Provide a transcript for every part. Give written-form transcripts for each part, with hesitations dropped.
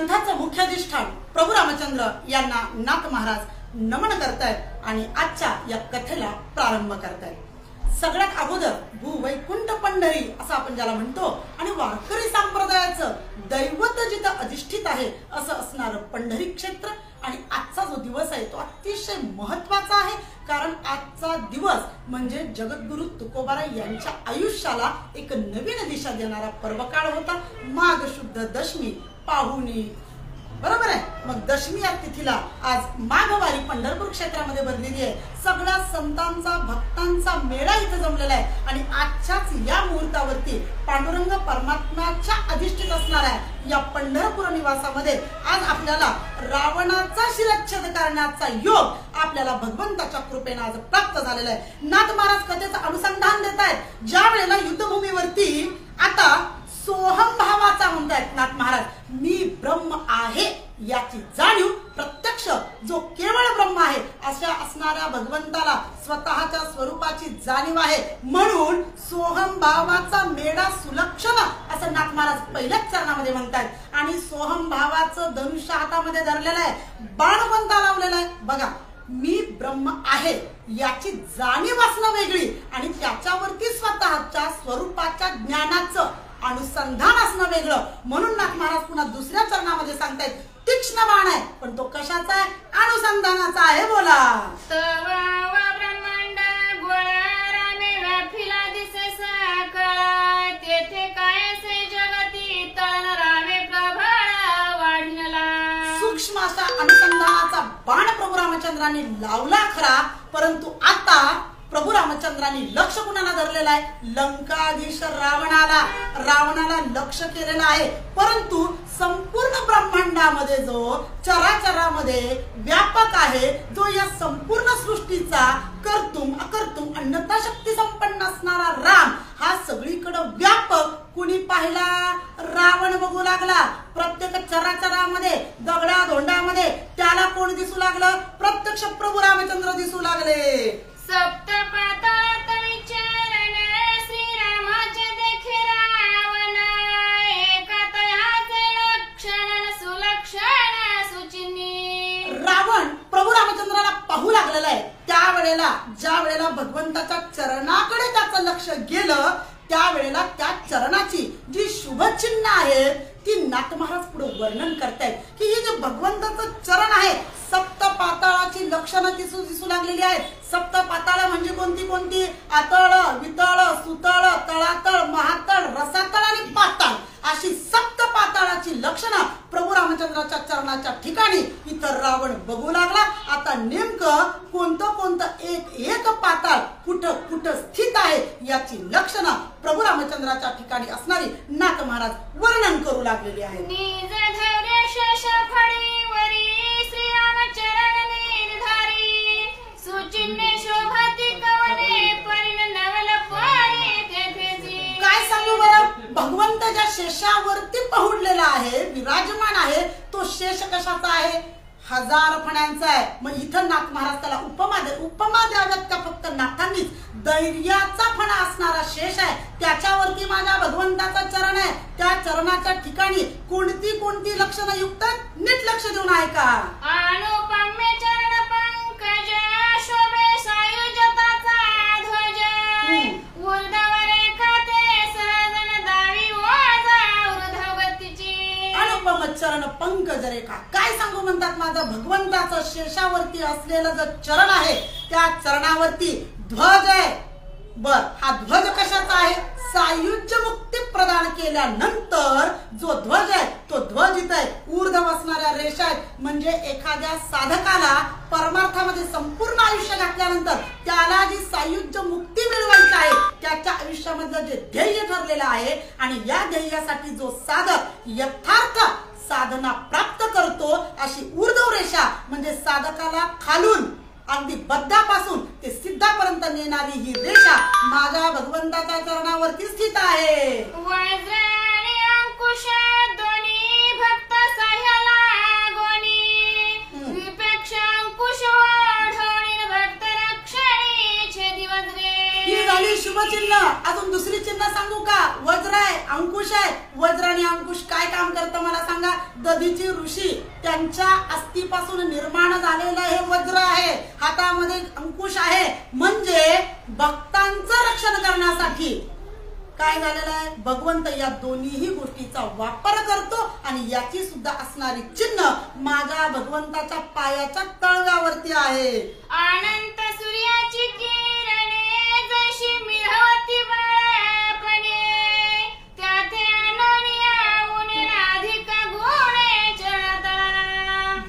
ग्रंथाचं मुख्य अधिष्ठान प्रभू रामचंद्र यांना नाथ महाराज नमन करतायत आणि आजच्या या कथेला प्रारंभ करतायत। सगळ्यात अगोदर भूवैकुंठ पंढरी असं आपण ज्याला म्हणतो आणि वारकरी संप्रदायाचं दैवत जिथं अधिष्ठित आहे असं असणारं पंढरी क्षेत्र आणि आजचा जो दिवस आहे तो अतिशय महत्त्वाचा आहे, कारण आजचा दिवस म्हणजे जगद्गुरु तुकोबाराय यांच्या आयुष्याला एक नवीन दिशा देणारा पर्वकाळ होता। माघ शुद्ध दशमी पाहुणी, बरोबर आहे। मग दशमी या तिथीला आज माघवारी पंढरपूर क्षेत्रामध्ये भरलेली आहे। सगळ्या संतांचा भक्तांचा मेळा इथे जमलेला आहे आणि आजच्याच या मुहूर्तावरती पांडुरंग परमात्म्याच्या अधिष्ठित असणाऱ्या या पंढरपूर निवासामध्ये आज आपल्याला रावणाचा शिरच्छेद करण्याचा योग आपल्याला भगवंताच्या कृपेने आज प्राप्त झालेला आहे। नाथ महाराज कथेचं अनुसंधान देत आहेत। ज्या वेळेला युद्धभूमीवरती आता सोहम भावाचा म्हणतायत नाथ महाराज, मी ब्रह्म आहे याची जाणीव प्रत्यक्ष जो केवळ ब्रह्म आहे अशा असणाऱ्या भगवंताला स्वतःच्या स्वरूपाची जाणीव आहे, म्हणून सोहम भावाचा मेढा सुलक्षण असं नाथ महाराज पहिल्याच चरणामध्ये म्हणतात। आणि सोहम भावाचं धनुष्य हातामध्ये धरलेलं आहे, बाण कोणता लावलेला आहे बघा, मी ब्रह्म आहे याची जाणीव असणं वेगळी आणि त्याच्यावरती स्वतःच्या स्वरूपाच्या ज्ञानाचं अनुसंधान असणं वेगळं। म्हणून नाथ महाराज पुन्हा दुसऱ्या चरणामध्ये सांगतायत तीक्ष्ण बाण आहे, पण तो कशाचा आहे? अनुसंधानाचा आहे। बोला ब्रह्मांड गोळा रामे व्यापिला दिसे साकार, तेथे कायसे जगती तन रामे प्रभाळ वाढला। सूक्ष्म असा अनुसंधानाचा बाण प्रभू रामचंद्रांनी लावला खरा, परंतु आता प्रभू रामचंद्रांनी लक्ष कुणाला धरलेला आहे? लंकाधीश रावणाला लक्ष केलेलं आहे। परंतु संपूर्ण ब्रह्मांडामध्ये जो चराचरामध्ये व्यापक आहे, जो या संपूर्ण सृष्टीचा कर्तुम अकर्तुम अन्नता शक्ती संपन्न असणारा राम हा सगळीकडे व्यापक कुणी पाहिला? रावण बघू लागला। प्रत्येक चराचरामध्ये दगडा धोंडामध्ये त्याला कोण दिसू लागलं? प्रत्यक्ष प्रभू रामचंद्र दिसू लागले। सप्त पाताळात विचरण श्रीरामाचे देखे रावण, एका तयाचे लक्षण सुलक्षण सुचिनी। रावण प्रभू रामचंद्राला पाहू लागलेला आहे। त्यावेळेला ज्या वेळेला भगवंताच्या चरणाकडे त्याचं लक्ष गेलं त्यावेळेला त्या चरणाची जी शुभचिन्ह आहे ती नाथ महाराज पुढे वर्णन करतायत की हे जे भगवंताचं चरण आहे सप्त पाताळाची लक्षणं दिसू लागलेली आहेत। सप्त पाताळ म्हणजे कोणती कोणती? आतळ, वितळ, सुतळ, तळातळ, महातळ, रसातळ आणि पाताळ अशी सप्त पाताळाची लक्षणं प्रभू रामचंद्राच्या चरणाच्या ठिकाणी इतर रावण बघू लागला। आता नेमकं कोणतं एक पाताळ कुठं स्थित आहे याची लक्षणं प्रभू रामचंद्राच्या ठिकाणी असणारी नाथ महाराज वर्णन करू लागलेली आहे। निज धैर्य शेष फळीवरी श्रीरामचरण निर्धारी, सुचिन्हे शोभाती कवने परिण नवल पारी तेथेची। काय सांगू बरं, भगवंत ज्या शेषावरती पहुडलेला आहे विराजमान आहे तो शेष कशाचा आहे? हजार फण्यांचा आहे। मग इथं नाथ महाराज त्याला उपमा द्याव्यात का फक्त नाथांनीच? धैर्याचा फणा असणारा शेष आहे, त्याच्यावरती माझ्या भगवंताचा चरण आहे। त्या चरणाच्या ठिकाणी कोणती लक्षणं युक्त नीट लक्ष देऊन आहे का? अनुपम्य चरण पंकज शोभे सायुज्यताचा ध्वज, ऊर्ध्वरे खाते सहजन दावी ओझा ऊर्ध्वगतीची। अनुपम चरण पंकज रेखा, काय सांगू म्हणतात माझा भगवंताचं शेषावरती असलेलं जे चरण आहे त्या चरणावरती ध्वज आहे। बर, हा ध्वज कशाचा आहे? सायुज्य मुक्ती प्रदान केल्यानंतर जो ध्वज आहे तो ध्वज इथं आहे, ऊर्ध्व असणाऱ्या रेषा आहेत। म्हणजे एखाद्या साधकाला परमार्थामध्ये संपूर्ण आयुष्य घातल्यानंतर त्याला जी सायुज्य मुक्ती मिळवायची आहे त्याच्या आयुष्यामधलं जे ध्येय ठरलेलं आहे आणि या ध्येयासाठी जो साधक यथार्थ साधना प्राप्त करतो अशी ऊर्ध्व रेषा म्हणजे साधकाला खालून अगदी बद्धापासून ते सिद्धापर्यंत नेणारी ही रेषा माझ्या भगवंताच्या चरणावरती स्थित आहे। वज्र आणि अंकुश दोन्ही भक्त सह्याला गोनी, विपेक्ष अंकुश ओढवणी भक्त रक्षणी छेदी वज्रे। ही झाली शुभचिन्ह। अजून दुसरी चिन्ह सांगू का? वज्र आहे, अंकुश आहे. वज्र आणि अंकुश काय काम करतं मला सांगा. दधीची ऋषी त्यांच्या अस्थिपासून निर्माण झालेलं हे वज्र आहे. हातामध्ये अंकुश आहे म्हणजे भक्तांचं रक्षण करण्यासाठी काय झालेलं आहे. भगवंत या दोन्हीही गोष्टीचा वापर करतो आणि याची सुद्धा असणारी चिन्ह माझ्या भगवंताच्या पायाच्या तळव्यावरती आहे. अनंत सूर्याची किरणे जशी मिळवती बाळपणे त्याथे अनन्याहून अधिक गुणे चढता.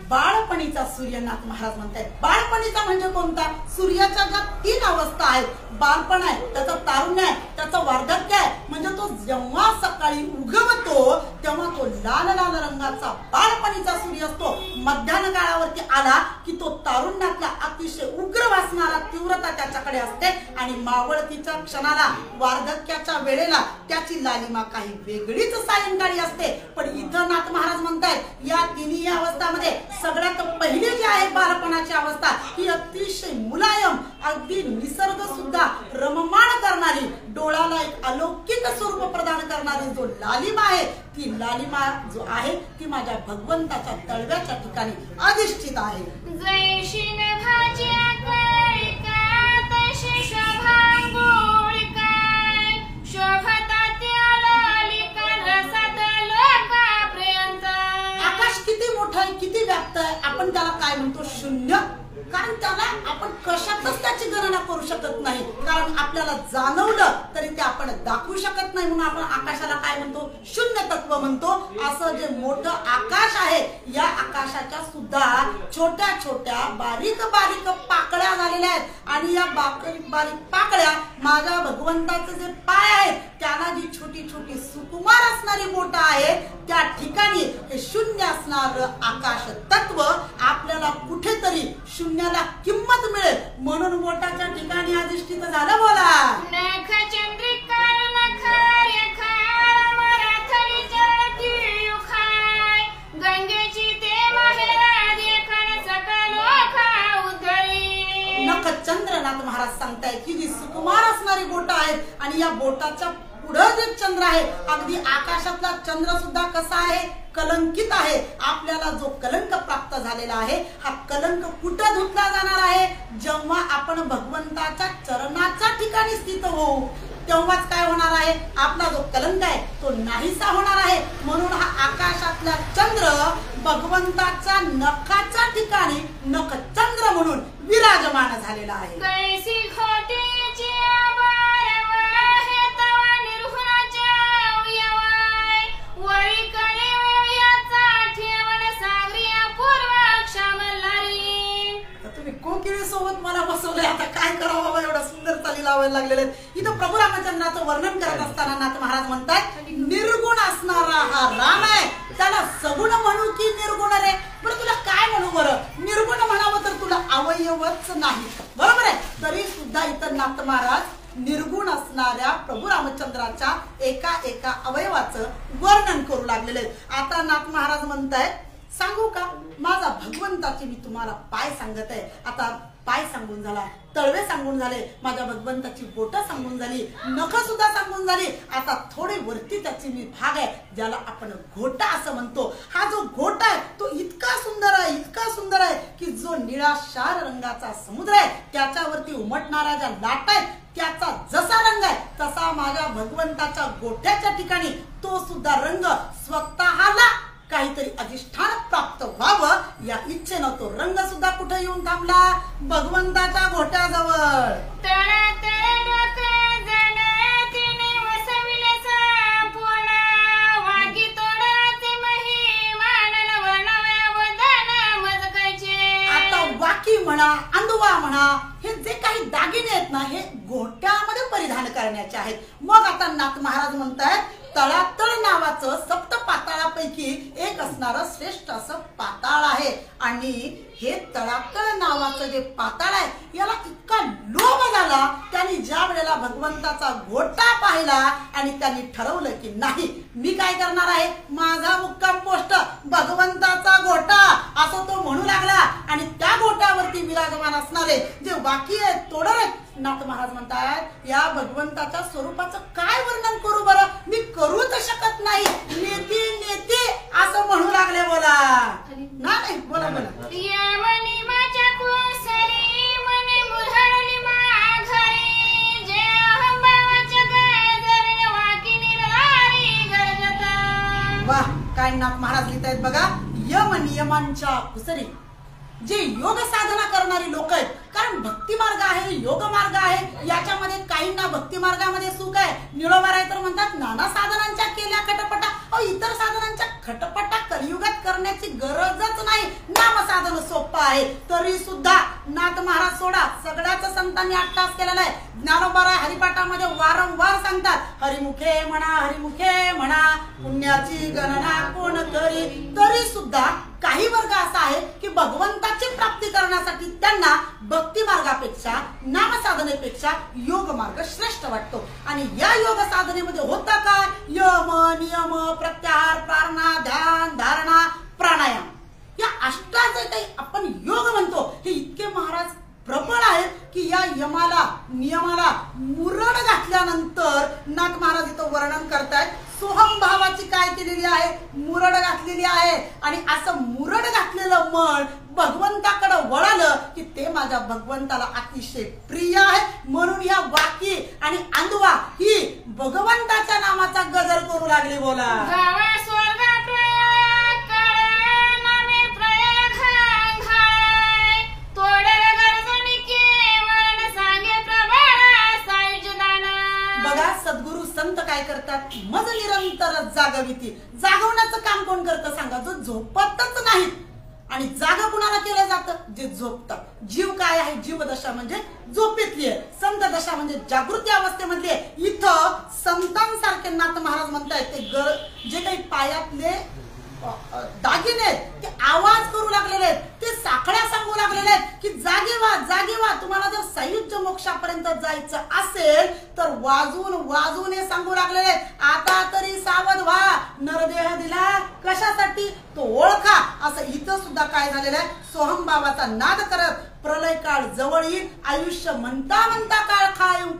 बाळपणीचा सूर्यनाथ महाराज म्हणतात. बाळपणीचा म्हणजे कोणता. सूर्याच्या ज्या 3 अवस्था आहेत. बालपण आहे, त्याचं तारुण्य आहे, त्याचं वार्धक्य आहे. म्हणजे तो जेव्हा सकाळी उगवतो तेव्हा तो लाल लाल रंगाचा बाळपणीचा सूर्य असतो. मध्यान्ह काळावरती आला की तो तारुण्यातला अतिशय उग्र वासणारा तीव्रता त्याच्याकडे असते आणि मावळतीच्या क्षणाला वार्धक्याच्या वेळेला त्याची लालिमा काही वेगळीच सायंकाळी असते. पण इथं नाथ महाराज म्हणतायत या तिन्ही अवस्थामध्ये सगळ्यात पहिली जी आहे बालपणाची अवस्था ही अतिशय मुलायम, अगदी निसर्ग सुद्धा रममाण करणारी, डोळ्याला एक अलौकिक स्वरूप प्रदान करणारी जो लालिमा आहे ती लालिमा जो आहे ती माझ्या भगवंताच्या तळव्याच्या ठिकाणी अधिष्ठित आहे. जैशी नभाच्या कळिका तशी शोभांगुळिका शोभता त्या लालिका रसात लोकापर्यंत. आकाश किती मोठं आहे, किती व्याप्त आहे. आपण त्याला काय म्हणतो. शून्य. कारण त्याला आपण कशातच त्याची गणना करू शकत नाही. कारण आपल्याला जाणवलं तरी ते आपण दाखवू शकत नाही. म्हणून आपण आकाशाला काय म्हणतो. शून्य तत्व म्हणतो. असं जे मोठं आकाश आहे या आकाशाच्या सुद्धा छोट्या छोट्या बारीक बारीक पाकळ्या झालेल्या आहेत आणि या बारीक बारीक पाकळ्या माझ्या भगवंताचे जे पाय आहेत त्याला जी छोटी छोटी सुकुमार असणारी बोट आहे त्या ठिकाणी हे शून्य असणार आकाश तत्व आपल्याला कुठेतरी शून्याला किंमत मिळेल म्हणून बोटाच्या ठिकाणी अधिष्ठित झालं. बोला. नख चंद्रिका नखरेखा मराठरी जळती युखाय गंगेची ते माहेरा देखण सकल लोका उधळी. नख चंद्रनाथ महाराज सांगतायत की जी सुकुमार असणारी बोट आहेत आणि या बोटाच्या पुढे जे चंद्र आहे अगदी आकाशातला चंद्र सुद्धा कसा आहे. कलंकित आहे. आपल्याला जो कलंक प्राप्त झालेला आहे हा कलंक कुठं धुतला जाणार आहे. जेव्हा आपण भगवंताच्या चरणाच्या ठिकाणी स्थित होऊ तेव्हाच काय होणार आहे. आपला जो कलंक आहे तो नाहीसा होणार आहे. म्हणून हा आकाशातला चंद्र भगवंताच्या नखाच्या ठिकाणी नख चंद्र म्हणून विराजमान झालेला आहे. कैसी खोटीची आभारवा हे तवा निर्गुणाच्या अवयवाय वळी कळे याचा ठेवण सागरिया पूर्व क्षमलारी. तुम्ही कोकिळी सोबत मला बसवलंय. आता काय करावं बाबा. एवढा सुंदर चाली लावायला लागलेले. इथं प्रभू रामचंद्राचं वर्णन करत असताना नाथ महाराज म्हणतात निर्गुण असणारा हा राम आहे त्याला सगुण म्हणू की निर्गुण रे. बरं तुला काय म्हणू. बरं निर्गुण म्हणावं तर तुला अवयवच नाही. बरोबर आहे. तरी सुद्धा इथं नाथ महाराज निर्गुण असणाऱ्या प्रभू रामचंद्राच्या एका एका अवयवाचं वर्णन करू लागलेले. आता नाथ महाराज म्हणतायत सांगू का. माझा भगवंताचे मी तुम्हाला पाय सांगत आहे. आता पाय सांगून झाला, तळवे सांगून झाले, माझ्या भगवंताची बोट सांगून झाली, नख सुद्धा सांगून झाली. आता थोडे वरती त्याची मी भाग आहे ज्याला आपण घोटा असं म्हणतो. हा जो घोटा आहे तो इतका सुंदर आहे, इतका सुंदर आहे की जो निळाशार रंगाचा समुद्र आहे त्याच्यावरती उमटणाऱ्या ज्या लाटा आहेत त्याचा जसा रंग आहे तसा माझ्या भगवंताच्या गोठ्याच्या ठिकाणी तो सुद्धा रंग स्वतःला काहीतरी अधिष्ठान प्राप्त व्हावं या इच्छेनं तो रंग सुद्धा कुठे येऊन थांबला. भगवंताच्या घोट्याजवळ. आता वाकी म्हणा, अंदुवा म्हणा हे जे काही दागिने आहेत ना हे घोट्यामध्ये परिधान करण्याचे आहेत. मग आता नाथ महाराज म्हणतायत तळातळ नावाचं सप्त पाताळापैकी एक असणारं श्रेष्ठ असं पाताळ पाताळ आहे आणि हे तळातळ नावाचं जे पाताळ आहे याला इतका लोभ झाला, त्यांनी ज्या वेळेला भगवंताचा घोटा पाहिला आणि त्यांनी ठरवलं की नाही मी काय करणार आहे, माझा मुक्काम पोस्ट भगवंताचा घोटा असं तो म्हणू लागला आणि त्या घोट्यावरती विराजमान असणारे जे वाक्य आहेत तोडर नाथ महाराज म्हणतात या भगवंताच्या स्वरूपाचं काय वर्णन करू बरं, मी करूच शकत नाही, नेते नेते असं म्हणू लागले. बोला नाही बोला बोला. यमनी माझ्या कुसरी मने मुरहळली माघारी जे अहंभावाच्या गजर वाकी निरारी गरजता. वाह काय नाथ महाराज लिहित आहेत बघा. यम नियमांच्या कुसरी जे योग साधना करणारी लोक आहेत, कारण भक्ती मार्ग आहे योग मार्ग आहे, याच्यामध्ये काहींना भक्ती मार्गामध्ये सुख आहे. निळोबाराय तर म्हणतात नाना साधनांच्या केल्या खटपटा. इतर साधनांच्या खटपटा कलियुगात करण्याची गरजच नाही, नाम साधन सोपं आहे. तरी सुद्धा नाथ महाराज सोडा सगळ्याच संतांनी अट्टास केलेला आहे. ज्ञानोबाराय हरिपाठामध्ये वारंवार सांगतात हरिमुखे म्हणा पुण्याची गणना कोण करी. तरी सुद्धा काही वर्ग असा आहे की भगवंताची प्राप्ती करण्यासाठी त्यांना भक्ती मार्गापेक्षा नाम साधनेपेक्षा योग मार्ग श्रेष्ठ वाटतो. आणि या योग साधनेमध्ये होता काय, यम नियम प्रत्याहार प्रार्थना ध्यान धारणा प्राणायाम या अष्टाचे काही आपण योग म्हणतो हे इतके महाराज प्रबळ आहेत की या यमाला नियमाला मुरड घातल्यानंतर नाथ महाराज इथं वर्णन करतायत सोहम भावाची काय केलेली आहे, मुरड घातलेली आहे. आणि असं मुरड घातलेलं मन भगवंताकडे वळालं की ते माझ्या भगवंताला अतिशय प्रिय आहे. म्हणून या वाकी आणि अंधवा ही भगवंताच्या नामाचा गजर करू लागली. बोला सद्गुरु संत काय करतात, मज निरंतर जागविती. जागवण्याचं काम कोण करतं सांगा, जो झोपतच नाहीत. आणि जागा कुणाला केलं जातं, जे झोपतात. जीव काय आहे, जीवदशा म्हणजे झोपेतली आहे, संत दशा म्हणजे जागृती अवस्थेमधली आहे. इथं संतांसारखे नाथ महाराज म्हणतायत ते जे काही पायातले दागिने ते आवाज करू लागलेले आहेत, ते साखळ्या सांगू लागलेले आहेत की जागे व्हा. तुम्हाला जर सायुज्य मोक्षापर्यंत जायचं असेल तर वाजून हे सांगू लागलेले आहेत. आता तरी सावध व्हा, नरदेह दिला कशासाठी तो ओळखा. असं इथं सुद्धा काय झालेलं आहे, सोहम बाबाचा नाद करत प्रलय काळ जवळ येईल, आयुष्य म्हणता काळ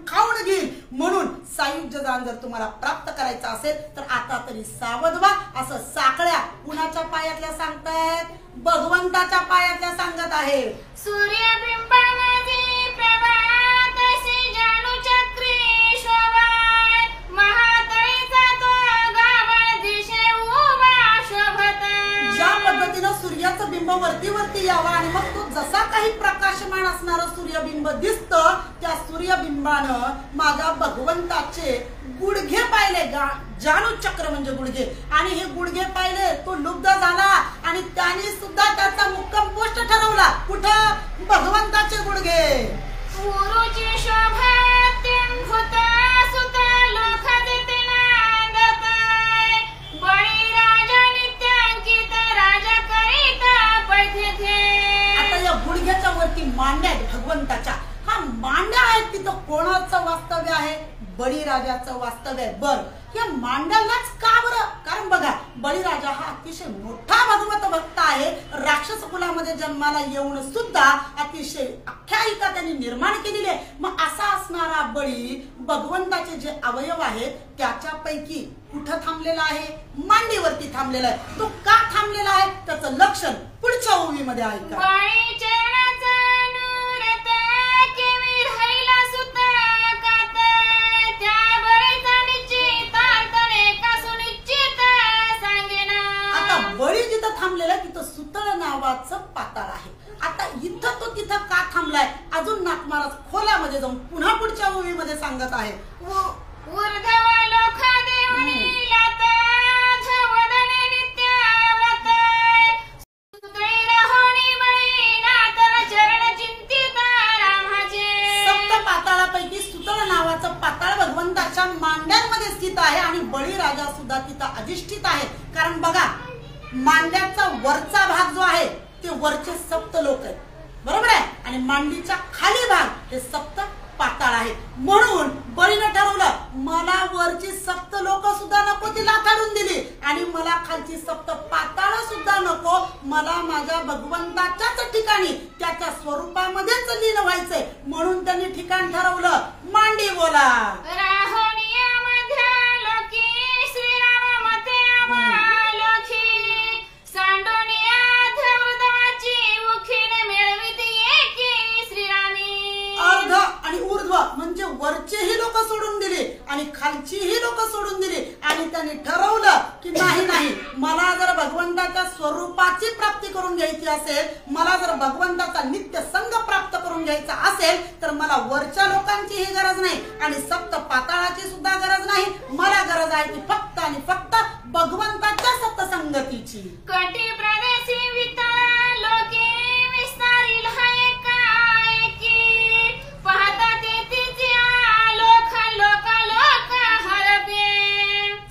खाऊन घेईल. म्हणून सायुज्य दान जर तुम्हाला प्राप्त करायचं असेल तर आता तरी सावध व्हा. असं साखळ्या कुणाच्या पायातल्या सांगतायत, भगवंताच्या पायातल्या सांगत आहे. सूर्यबिंबामध्ये प्रभात असे जानू चक्री शोभाय महातळीचा तो गाभण दिशे उभा शोभत. ज्या पद्धतीनं सूर्याचं बिंब वरती यावं आणि मग तो जसा काही प्रकाशमान असणारं सूर्यबिंब दिसतं त्या सूर्यबिंबानं माझ्या भगवंताचे गुडघे पाहिले. जानू चक्र म्हणजे गुडघे, आणि हे गुडघे पाहिले तो लुब्ध झाला आणि त्याने सुद्धा त्याचा मुक्काम पोस्ट ठरवला. कुठं, भगवंताचे गुडघे. गुरुची शोभा होता सुता लोक देते नांदताय बळी राजा नित्यांकित राजा करीता पैठे. आता या गुडघ्याच्या वरती मांड्या आहेत भगवंताच्या. हा मांड्या आहेत, तिथं कोणाचं वास्तव्य आहे, बळीराजाचं वास्तव्य आहे. बर या मांड्यालाच का बरं, कारण बघा बळीराजा हा अतिशय मोठा भगवत भक्त आहे. राक्षस कुलामध्ये जन्माला येऊन सुद्धा अतिशय आख्यायिका त्यांनी निर्माण केलेली आहे. मग असा असणारा बळी भगवंताचे जे अवयव आहेत त्याच्यापैकी कुठं थांबलेला आहे, मांडीवरती थांबलेला आहे. तो का थांबलेला आहे त्याचं लक्षण पुढच्या ओवीमध्ये आहे. बळी जिथं थांबलेला तिथं सुतळ नावाचं पाताळ आहे. आता इथं तो तिथं का थांबलाय अजून नाथ महाराज खोलामध्ये जाऊन पुन्हा पुढच्या ओवीमध्ये सांगत आहे. सप्त पाताळापैकी सुतळ नावाचं पाताळ भगवंताच्या मांड्यांमध्ये स्थित आहे आणि बळीराजा सुद्धा तिथं अधिष्ठित आहे. कारण बघा मांड्याचा वरचा भाग जो आहे ते वरचे सप्त लोक आहेत, बरोबर आहे, आणि मांडीच्या खाली भाग हे सप्त पाताळ आहे. म्हणून बळीनं ठरवलं मला वरची सप्त लोक सुद्धा नको, ती लाथाडून दिली, आणि मला खालची सप्त पाताळ सुद्धा नको, मला माझ्या भगवंताच्याच ठिकाणी त्याच्या स्वरूपामध्येच लीन व्हायचंय. म्हणून त्यांनी ठिकाण ठरवलं मांडी बोला. अर्ध आणि ऊर्ध्व म्हणजे वरचेही लोक सोडून दिले आणि खालचीही लोक सोडून दिली, आणि त्यांनी ठरवलं की नाही, मला जर भगवंताच्या स्वरूपाची प्राप्ती करून घ्यायची असेल, मला जर भगवंताचा नित्य संग प्राप्त करून घ्यायचा असेल, तर मला वरच्या लोकांचीही गरज नाही आणि सप्त पाताळाची सुद्धा गरज नाही. मला गरज आहे ती फक्त आणि फक्त भगवंताच्या सप्तसंगतीची. कटी प्रदेशी वितळ लोके विस्तारील हाय काय की पाहता तेथीचे लोक लोक लोक हरपे.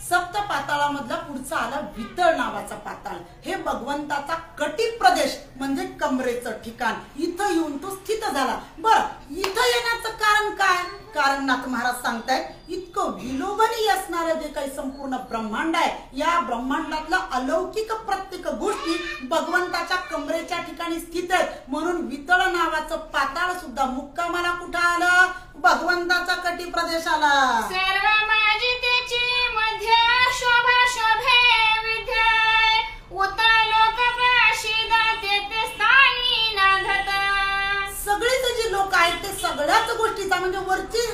सप्त पाताळामधला पुढचा आला वितळ नावाचा पाताळ. हे भगवंताचा कटी प्रदेश म्हणजे कमरेचं ठिकाण. इथं येऊन तो स्थित झाला. बरं, इथं येण्याचं कारण काय? कारण नाथ महाराज सांगतायत इतकं विलोभनीय असणारं जे काही संपूर्ण ब्रह्मांड आहे, या ब्रह्मांडातलं अलौकिक प्रत्येक गोष्टी भगवंताच्या कमरेच्या ठिकाणी स्थित आहेत. म्हणून वितळ नावाचं पाताळ सुद्धा मुक्कामाला कुठं आलं? भगवंताचा कटी प्रदेशाला. सर्व माझी त्याची मध्य शोभा शोभे विद्याय उतळ लोक प्रसिद्ध तेथे स्थानी नांदत. सगळीच जी लोक आहेत ते सगळ्याच गोष्टीचा म्हणजे वरची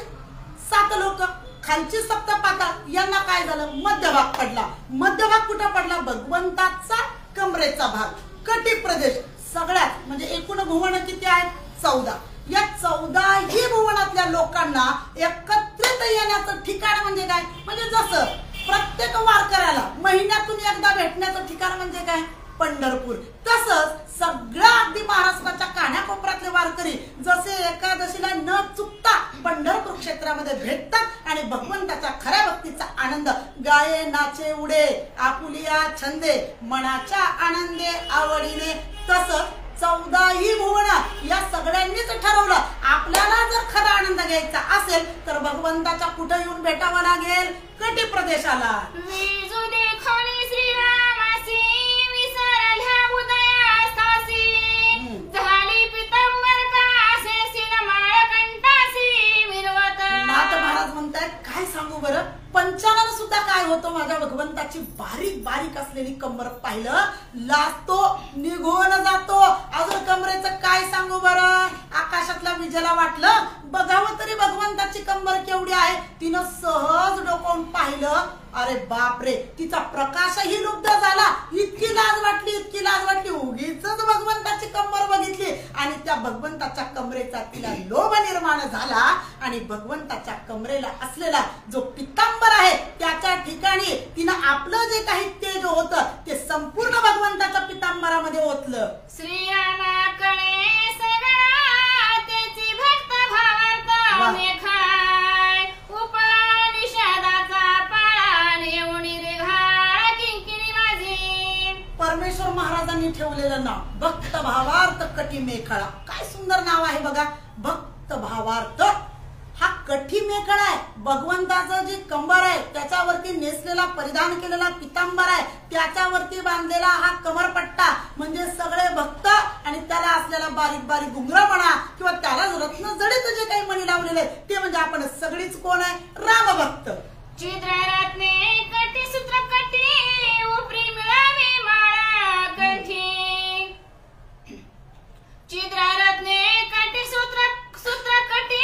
7 लोक, खालची सप्त पाताळ, यांना काय झालं? मध्यभाग पडला. मध्यभाग कुठं पडला? भगवंताचा कमरेचा भाग, कटी प्रदेश. सगळ्यात म्हणजे एकूण भुवन किती आहेत? 14. या 14ही भुवनातल्या लोकांना एकत्रित येण्याचं ठिकाण म्हणजे काय? म्हणजे जसं प्रत्येक वारकऱ्याला महिन्यातून एकदा भेटण्याचं ठिकाण म्हणजे काय? पंढरपूर. तसंच सगळ्या अगदी महाराष्ट्राच्या कानाकोपऱ्यातले वारकरी जसे एकादशीला न चुकता पंढरपूर क्षेत्रामध्ये भेटतात आणि भगवंताच्या खऱ्या भक्तीचा आनंद गाये नाचे उडे आपुलिया छंदे मनाच्या आनंदे आवडीने, तसंच 14ही भुवन या सगळ्यांनीच ठरवलं आपल्याला जर खरा आनंद घ्यायचा असेल तर भगवंताच्या कुठे येऊन भेटावं लागेल? कटी प्रदेशाला. विजू देखोनी श्रीरामासी विसरल्या उदयास्तासी झाली पितांबर कासे सिनमाळ कंठासी मिरवत. नाथ महाराज म्हणतायत काय सांगू बरं, पंचानन सुद्धा काय होतं? माझ्या भगवंताची बारीक बारीक असलेली कंबर पाहिलं लाजतो, निघून जातो. अजून कमरेचं काय सांगू बरं? आकाशातल्या विजेला वाटलं बघावं तरी भगवंताची कंबर केवढी आहे. तिनं सहज डोकावून पाहिलं, अरे बापरे, तिचा प्रकाशही लुब्ध झाला. इतकी लाज वाटली, उगीच भगवंताची कंबर बघितली आणि त्या भगवंताच्या कमरेचा तिला लोभ निर्माण झाला आणि भगवंताच्या कमरेला असलेला जो पितांबर आहे त्याच्या ठिकाणी तिनं आपलं जे काही तेज होतं ते संपूर्ण भगवंताच्या पितांबरामध्ये ओतलं. श्रीरामाकडे सगळा त्याची भक्त भावार्थ मेखाय उपनिषदाचा पाळा येऊन रे घाळ किंकिणी माझी. परमेश्वर महाराजांनी ठेवलेलं नाव भक्त भावार्थ कटी मेखळा. काय सुंदर नाव आहे बघा, भक्त भावार्थ. हा कठी मेखळा आहे. भगवंताचं जी कंबर आहे त्याच्यावरती नेसलेला परिधान केलेला पितांबर आहे, त्याच्यावरती बांधलेला हा कमरपट्टा म्हणजे सगळे भक्त आणि त्याला असलेला बारीक बारीक घुंगरा म्हणा किंवा त्याला रत्न जडित जे काही मणी लावलेले ते म्हणजे आपण सगळीच कोण आहे? रामभक्त. चित्ररत्ने कटी सूत्र कटी उपरी मिळावी माळा कंठी. चित्ररत्ने कटी सूत्र कटी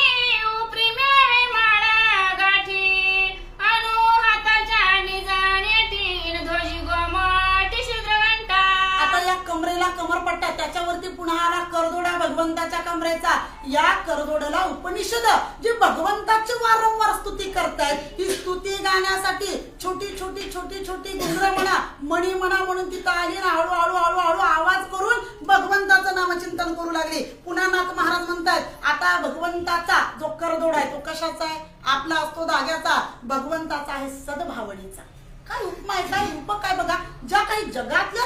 उपरी मिळावी माळा गाठी. अनु हाताच्या निजाने तीन ध्वजी गोमाटी शुद्रघंटा. आता या कमरेला कमरपट्टा, त्याच्यावरती पुन्हा आला करदोडा भगवंताच्या कमरेचा. या करदोड्याला उपनिषद जे भगवंताची वारंवार स्तुती करतायत, ही स्तुती गाण्यासाठी छोटी छोटी छोटी छोटी गुंगर म्हणा मणी म्हणा म्हणून तिथं आली ना हळूहळू हळूहळू आवाज करून भगवंताचं नामचिंतन करू लागली. पुन्हा नाथ महाराज म्हणतायत आता भगवंताचा जो करदोडा आहे तो कशाचा आहे? आपला असतो धाग्याचा. भगवंताचा आहे सद्भावनेचा. काय उपमा आहे, काय रूपक आहे बघा. ज्या काही जगातल्या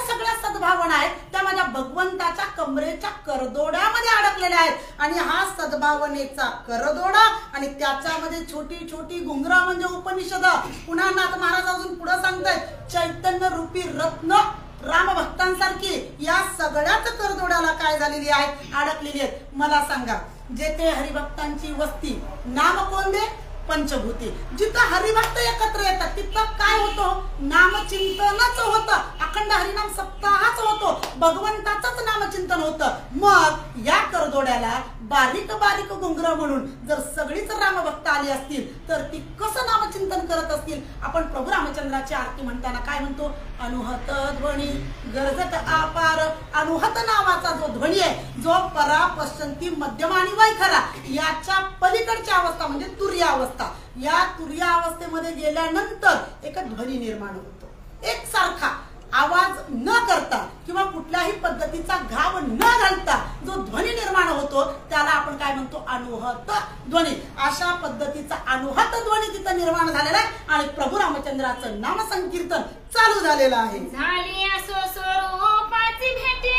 सद्भावना आहेत त्या माझ्या भगवंताच्या कमरेच्या करदोड्यामध्ये अडकलेल्या आहेत आणि हा सद्भावनेचा करदोडा आणि त्याच्यामध्ये छोटी छोटी घुंगरा म्हणजे उपनिषद. पुन्हा नाथ महाराज अजून पुढे सांगतायत चैतन्य रूपी रत्न राम भक्तांसारखी या सगळ्याच करदोड्याला काय झालेली आहेत, अडकलेली आहेत. मला सांगा, जेथे हरिभक्तांची वस्ती नाम कोण दे पंचभूती, जिथं हरिभक्त एकत्र येतात तिथं काय होतं, नामचिंतनच होतं. अखंड हरिनाम सप्ताहच होतो, भगवंताचंच नामचिंतन होतं. मग या करदोड्याला बारीक बारीक घुंगर म्हणून जर सगळीच रामभक्त आली असतील तर ती कसं नामचिंतन करत असतील. आपण प्रभू रामचंद्राची आरती म्हणताना काय म्हणतो, अनुहत ध्वनी गरजत अपार. अनुहत नावाचा जो ध्वनी आहे, जो परा पश्चंती मध्यम आणि वैखरा याच्या पलीकडची अवस्था म्हणजे तुर्य अवस्था, या तुर्य अवस्थेमध्ये गेल्यानंतर एक ध्वनी निर्माण होतो. एकसारखा आवाज न करता किंवा कुठल्याही पद्धतीचा घाव न घालता जो ध्वनी निर्माण होतो त्याला आपण काय म्हणतो, अनुहत ध्वनी. अशा पद्धतीचा अनुहत ध्वनी तिथं निर्माण झालेला आहे आणि प्रभू रामचंद्राचं नाम संकीर्तन चालू झालेलं आहे. झाली असो स्वरूपाची भेटी,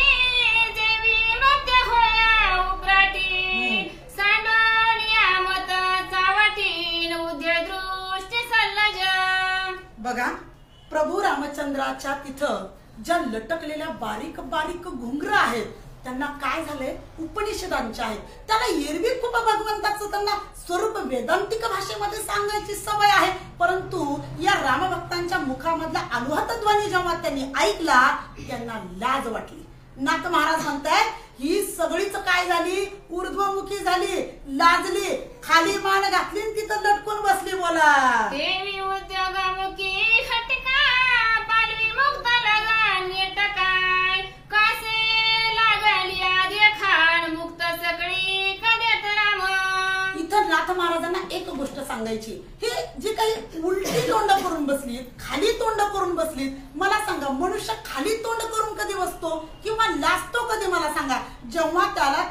देवी नृत्य होया उग्राटी, सांडून यामत चावटीन उद्य दृष्टी सल्लज. बघा, प्रभू रामचंद्राच्या तिथं ज्या लटकलेल्या बारीक बारीक घुंगरं आहेत त्यांना काय झालंय, उपनिषदांच्या आहेत. त्याला एरवी खूप भगवंताचं त्यांना स्वरूप वेदांतिक भाषेमध्ये सांगायची सवय आहे, परंतु या रामभक्तांच्या मुखामधला अनुहत ध्वनी जेव्हा त्यांनी ऐकला त्यांना लाज वाटली. नाथ महाराज म्हणतायत ही सगळीच काय झाली, ऊर्ध्वमुखी झाली, लाजली, खाली मान घातली आणि तिथं लटकून बसली. बोला, देवी उद्योगमुखी खटका, पालवी मुक्त लगान नेटकाय, कासे लागली आधी खान मुक्त सगळी कदेत राम. इथं नाथ महाराजांना एक गोष्ट सांगायची, हे जे काही उलटी तोंड करून बसलीत, खाली तोंड करून बसलीत, मला सांगा मनुष्य खाली तोंड करून कधी बसतो किंवा लाजतो कधी, मला सांगा. जेव्हा त्याला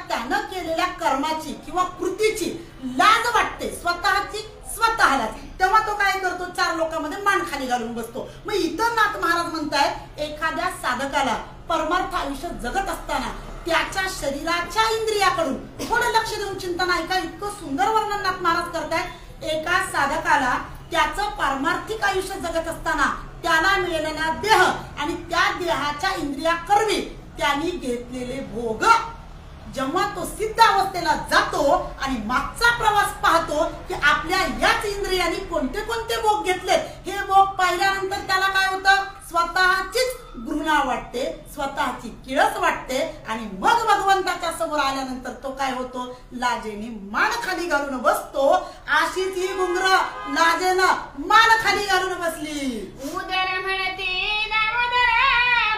त्यानं केलेल्या कर्माची किंवा कृतीची लाज वाटते स्वतःची स्वतःलाच, तेव्हा तो काय करतो, चार लोकांमध्ये मान खाली घालून बसतो. मग इतर नाथ महाराज म्हणतायत एखाद्या साधकाला परमार्थ आयुष्य जगत असताना त्याच्या शरीराच्या इंद्रियाकडून थोडं लक्ष देऊन चिंतन ऐका, इतकं सुंदर वर्णन नाथ महाराज करतायत. एका साधकाला त्याचं पारमार्थिक आयुष्य जगत असताना त्याला मिळालेला देह आणि त्या देहाच्या इंद्रियाकरवी त्यांनी घेतलेले भोग, जेव्हा तो सिद्ध अवस्थेला जातो आणि मागचा प्रवास पाहतो की आपल्या याच इंद्रियांनी कोणते कोणते भोग घेतलेत, हे भोग पाहिल्यानंतर त्याला काय होतं, स्वतःचीच घृणा वाटते, स्वतःची किळस वाटते आणि मग भगवंताच्या समोर आल्यानंतर तो काय होतो, लाजेने मान खाली घालून बसतो. अशीच ही घुंगर लाजेनं मान खाली घालून बसली. उदर म्हणते दामोदर,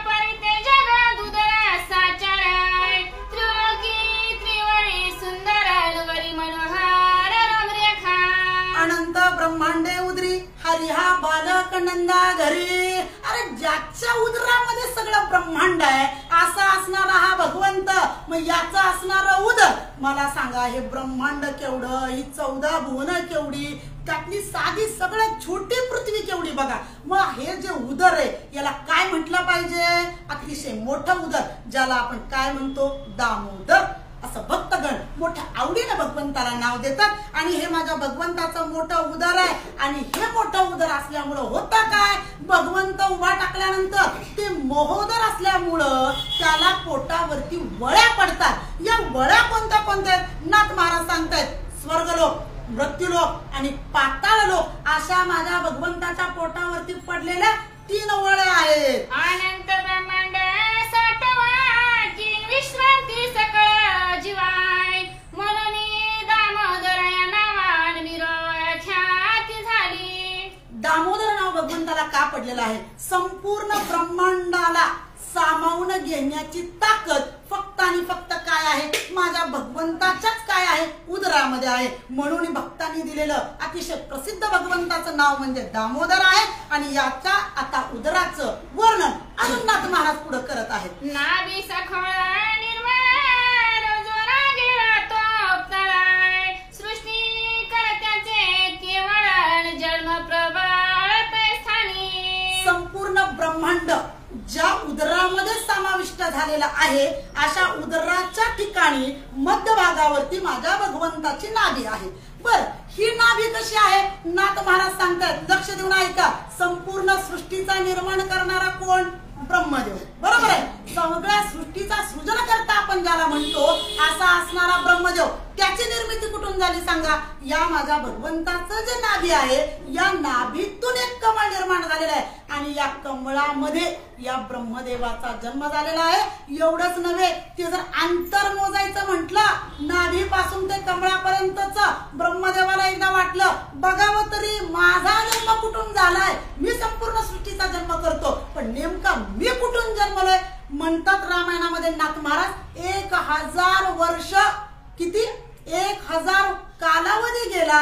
परिते जग दुदर साचाराय, त्रिलोकी त्रिवळी सुंदर वरी मनोहर रमरेखा. अनंत ब्रह्मांडे उदरी हरी हा बालक नंदा घरी. अरे ज्याच्या उदरामध्ये सगळं ब्रह्मांड आहे असा असणारा हा भगवंत, मग याचा असणारा उदर, मला सांगा हे ब्रह्मांड केवढं, ही 14 भुवन केवढी, त्यातली साधी सगळ्यात छोटी पृथ्वी केवढी बघा. मग हे जे उदर आहे याला काय म्हटलं पाहिजे, अतिशय मोठं उदर, ज्याला आपण काय म्हणतो, दामोदर. असं भक्तगण मोठ्या आवडीने भगवंताला नाव देतात आणि हे माझ्या भगवंताचं मोठं उदर आहे. आणि हे मोठं उदर असल्यामुळं होतं काय, भगवंत उभा टाकल्यानंतर ते महोदर असल्यामुळं त्याला पोटावरती वळ्या पडतात. या वळ्या कोणत्या कोणत्या आहेत, नाथ महाराज सांगतायत, स्वर्गलोक, मृत्यूलोक आणि पाताळ लोक, अशा माझ्या भगवंताच्या पोटावरती पडलेल्या 3 वळ्या आहेत. अनंत ब्रह्मांड साठवा की विश्रांती सकळ जीवाय, म्हणून दामोदर या नावान निरोळ ख्याती झाली. दामोदर नाव भगवंताला का पडलेलं आहे, संपूर्ण ब्रह्मांडाला सामावून घेण्याची ताकद फक्त आणि फक्त काय आहे, माझ्या भगवंताच्याच काय आहे, उदरामध्ये आहे. म्हणून भक्तांनी दिलेलं अतिशय प्रसिद्ध भगवंताचं नाव म्हणजे दामोदर आहे. आणि याच्या आता उदराचं वर्णन अजून नाथ महाराज पुढे करत आहेत. नाभी सखोळ निर्मळ जोरा गेला तो तळाय, सृष्टी करत्याचे केवळ जन्म प्रबळ स्थानी. संपूर्ण ब्रह्मांड ज्या उदरामध्ये झालेला आहे अशा उदराच्या ठिकाणी मध्यभागावरती माझ्या भगवंताची नाभी आहे. बर, ही नाभी कशी आहे? नाथ महाराज सांगतात, लक्ष देऊन ऐका. संपूर्ण सृष्टीचा निर्माण करणारा कोण? ब्रह्मदेव. बरोबर आहे. सगळ्या सृष्टीचा सृजनकर्ता आपण ज्याला म्हणतो असा असणारा ब्रह्मदेव, त्याची निर्मिती कुठून झाली सांगा? या माझ्या भगवंताचं जे नाभी आहे या नाभीतून एक कमळ निर्माण झालेलं आहे आणि या कमळामध्ये या ब्रह्मदेवाचा जन्म झालेला आहे. एवढंच नव्हे, ते जर अंतर मोजायचं म्हटलं नाभीपासून ते कमळापर्यंतच ब्रह्मदेवाला एकदा वाटलं बघावं तरी माझा जन्म कुठून झालाय, मी संपूर्ण सृष्टीचा जन्म करतो पण नेमका मी कुठून जन्मलोय? म्हणतात रामायणामध्ये नाथ महाराज 1000 वर्ष, किती 1000 कालावधी गेला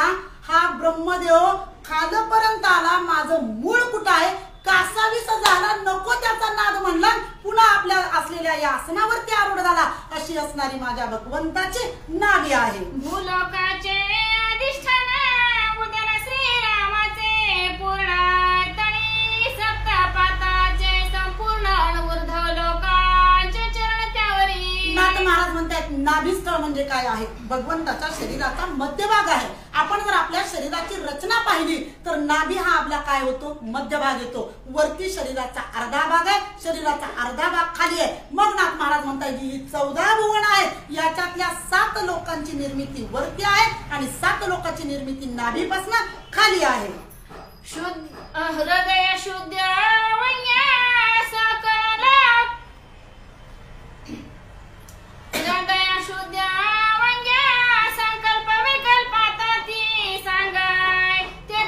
हा ब्रह्मदेव खालपर्यंत आला. माझं मूळ कुठं आहे? कासावीस झाला, नको त्याचा नाद म्हणला, पुन्हा आपल्या असलेल्या या आसनावरती आरूढ झाला. अशी असणारी माझ्या भगवंताची नाभी आहे. भूलोकाचे अधिष्ठान उदर श्रीरामाचे पूर्ण तळी सप्तपाताचे संपूर्ण ऊर्ध्व लोकांचे चरण त्यावरी. नाथ महाराज म्हणतात नाभीस्थळ म्हणजे काय आहे? भगवंताच्या शरीराचा मध्यभाग आहे. आपण जर आपल्या शरीराची रचना पाहिली तर नाभी हा आपला काय होतो? मध्यभाग येतो. वरती शरीराचा अर्धा भाग आहे, शरीराचा अर्धा भाग खाली आहे. मग नाथ महाराज म्हणतात ही 14 भुवन आहेत, याच्यातल्या 7 लोकांची निर्मिती वरती आहे आणि 7 लोकांची निर्मिती नाभीपासून खाली आहे. शुद्ध हृदय शुद्ध वैया सकल हृदय शुद्ध वैया संकल्प विकल्पाता ती सांगाय ते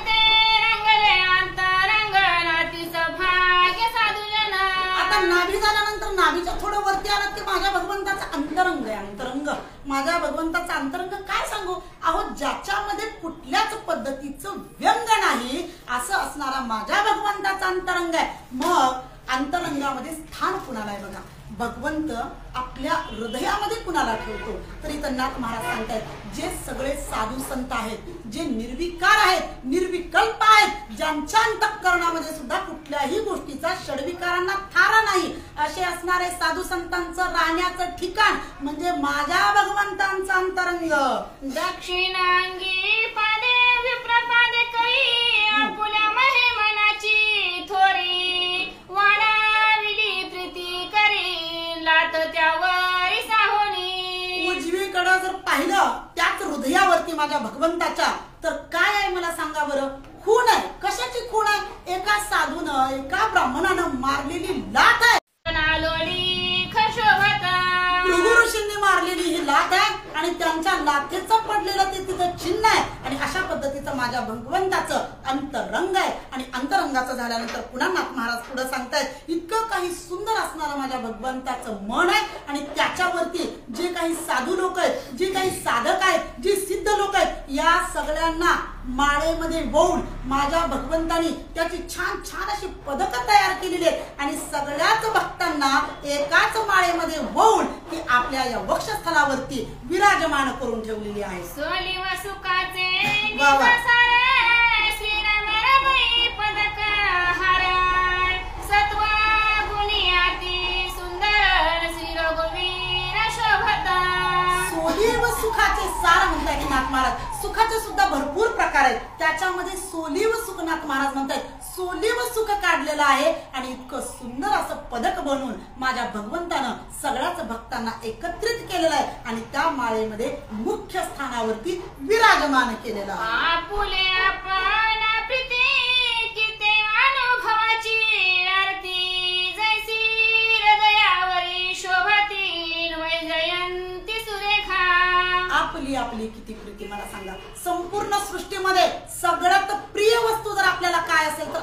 रंगले अंतरंगणाती सौभाग्य साधुजन. आता नाभी झाल्यानंतर नाभीच्या थोडं वरती आलात की माझ्या भगवंताचा अंतरंग आहे. अंतरंग, माझ्या भगवंताचा अंतरंग काय सांगू? अहो, ज्याच्यामध्ये कुठल्याच पद्धतीचं व्यंग नाही असं असणारा माझ्या भगवंताचा अंतरंग आहे. मग अंतरंगामध्ये स्थान कुणाला आहे बघा? भगवंत आपल्या हृदयामध्ये कुणाला ठेवतो? तर इथं नाथ महाराज सांगतायत जे सगळे साधू संत आहेत, जे निर्विकार आहेत, निर्विकल्प आहेत, ज्यांच्या अंतःकरणामध्ये सुद्धा कुठल्याही गोष्टीचा षडविकारांना थारा नाही, असे असणारे साधू संतांचं राहण्याचं ठिकाण म्हणजे माझ्या भगवंतांचं अंतरंग. दक्षिणांगी पादे विप्रपादे करी आपुल्या महिमनाची थोरी वाढाविली प्रीती करी लात त्यावरी साहोनी. उजवीकडे जर पाहिलं त्याच हृदयावरती माझ्या भगवंताच्या तर काय आहे मला सांगा बरं? खून आहे. कशाची खून आहे? एका साधूनं, एका ब्राह्मणानं मारलेली लाथ आहे. भृगु ऋषींनी मारलेली ही लाथ आहे आणि त्यांच्या लाथेचं पडलेलं ते तिथं चिन्ह आहे. आणि अशा पद्धतीचं माझ्या भगवंताचं अंतरंग आहे. आणि अंतरंगाचं झाल्यानंतर पुन्हा नाथ महाराज पुढे सांगतायत इतकं काही सुंदर असणारं माझ्या भगवंताचं मन आहे. आणि त्याच्यावरती जे काही साधू लोक आहेत, जे काही साधक आहेत, जे सिद्ध लोक आहेत, या सगळ्यांना माळेमध्ये वळून माझ्या भगवंतानी त्याची छान छान अशी पदकं तयार केलेली आहेत आणि सगळ्याच भक्तांना एकाच माळेमध्ये वळून ती आपल्या या वक्षस्थलावरती विराजमान करून ठेवलेली आहे. सोली व सुखाचे वा वा. श्रीराम रमई पदक हार सत्व गुणियाती सुंदर श्री रघुवीर शोभता. सोली व सुखाचे सार म्हणताय की नाथ महाराज. सुखाचे सुद्धा भरपूर प्रकार आहेत, त्याच्यामध्ये सोली व सुख नाथ महाराज म्हणतायत सोली व सुख काढलेलं आहे. आणि इतकं सुंदर असं पदक बनवून माझ्या भगवंतानं सगळ्याच भक्तांना एकत्रित केलेलं आहे आणि त्या माळेमध्ये मुख्य स्थानावरती विराजमान केलेलं आहे. आपुले आपण प्रीती किती अनुभवाची आरती जैसी हृदयावरी शोभती वैजयंती सुरेखा. आपली आपली किती प्रीती मला सांगा. संपूर्ण सृष्टीमध्ये सगळ्यात प्रिय वस्तू जर आपल्याला काय असेल तर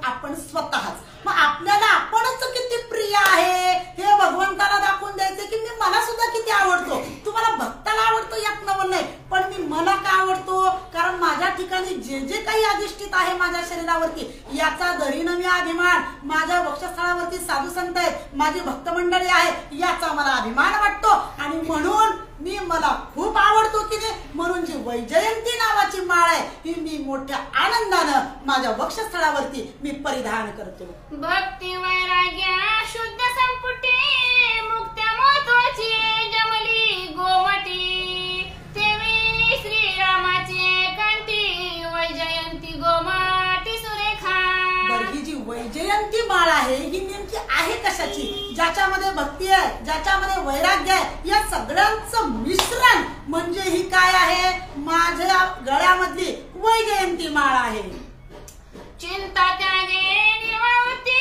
आपण स्वतःच. मग आपल्याला आपणच किती प्रिय आहे हे भगवंताला दाखवून द्यायचे की मी मला सुद्धा किती आवडतो. तुम्हाला भक्ताला आवडतो यात नवल नाही, पण मी मला का आवडतो? कारण माझ्या ठिकाणी जे जे काही अधिष्ठित आहे माझ्या शरीरावरती याचा धरीनं मी अभिमान, माझ्या वक्षस्थळावरती साधू संत आहेत, माझी भक्त मंडळी आहे याचा मला अभिमान वाटतो. आणि म्हणून मी मला खूप आवडतो की नाही, म्हणून जी वैजयंती नावाची माळ आहे ही मी मोठ्या आनंदानं माझ्या वक्षस्थळावरती मी परिधान करतो. भक्ती वैराग्य शुद्ध संपुटी ज्याच्यामध्ये भक्ती आहे, ज्याच्यामध्ये वैराग्य आहे, या सगळ्यांचं मिश्रण म्हणजे ही काय आहे, माझ्या गळ्यामधली वैजयंती माळ आहे. चिंता त्यागे निवृत्ती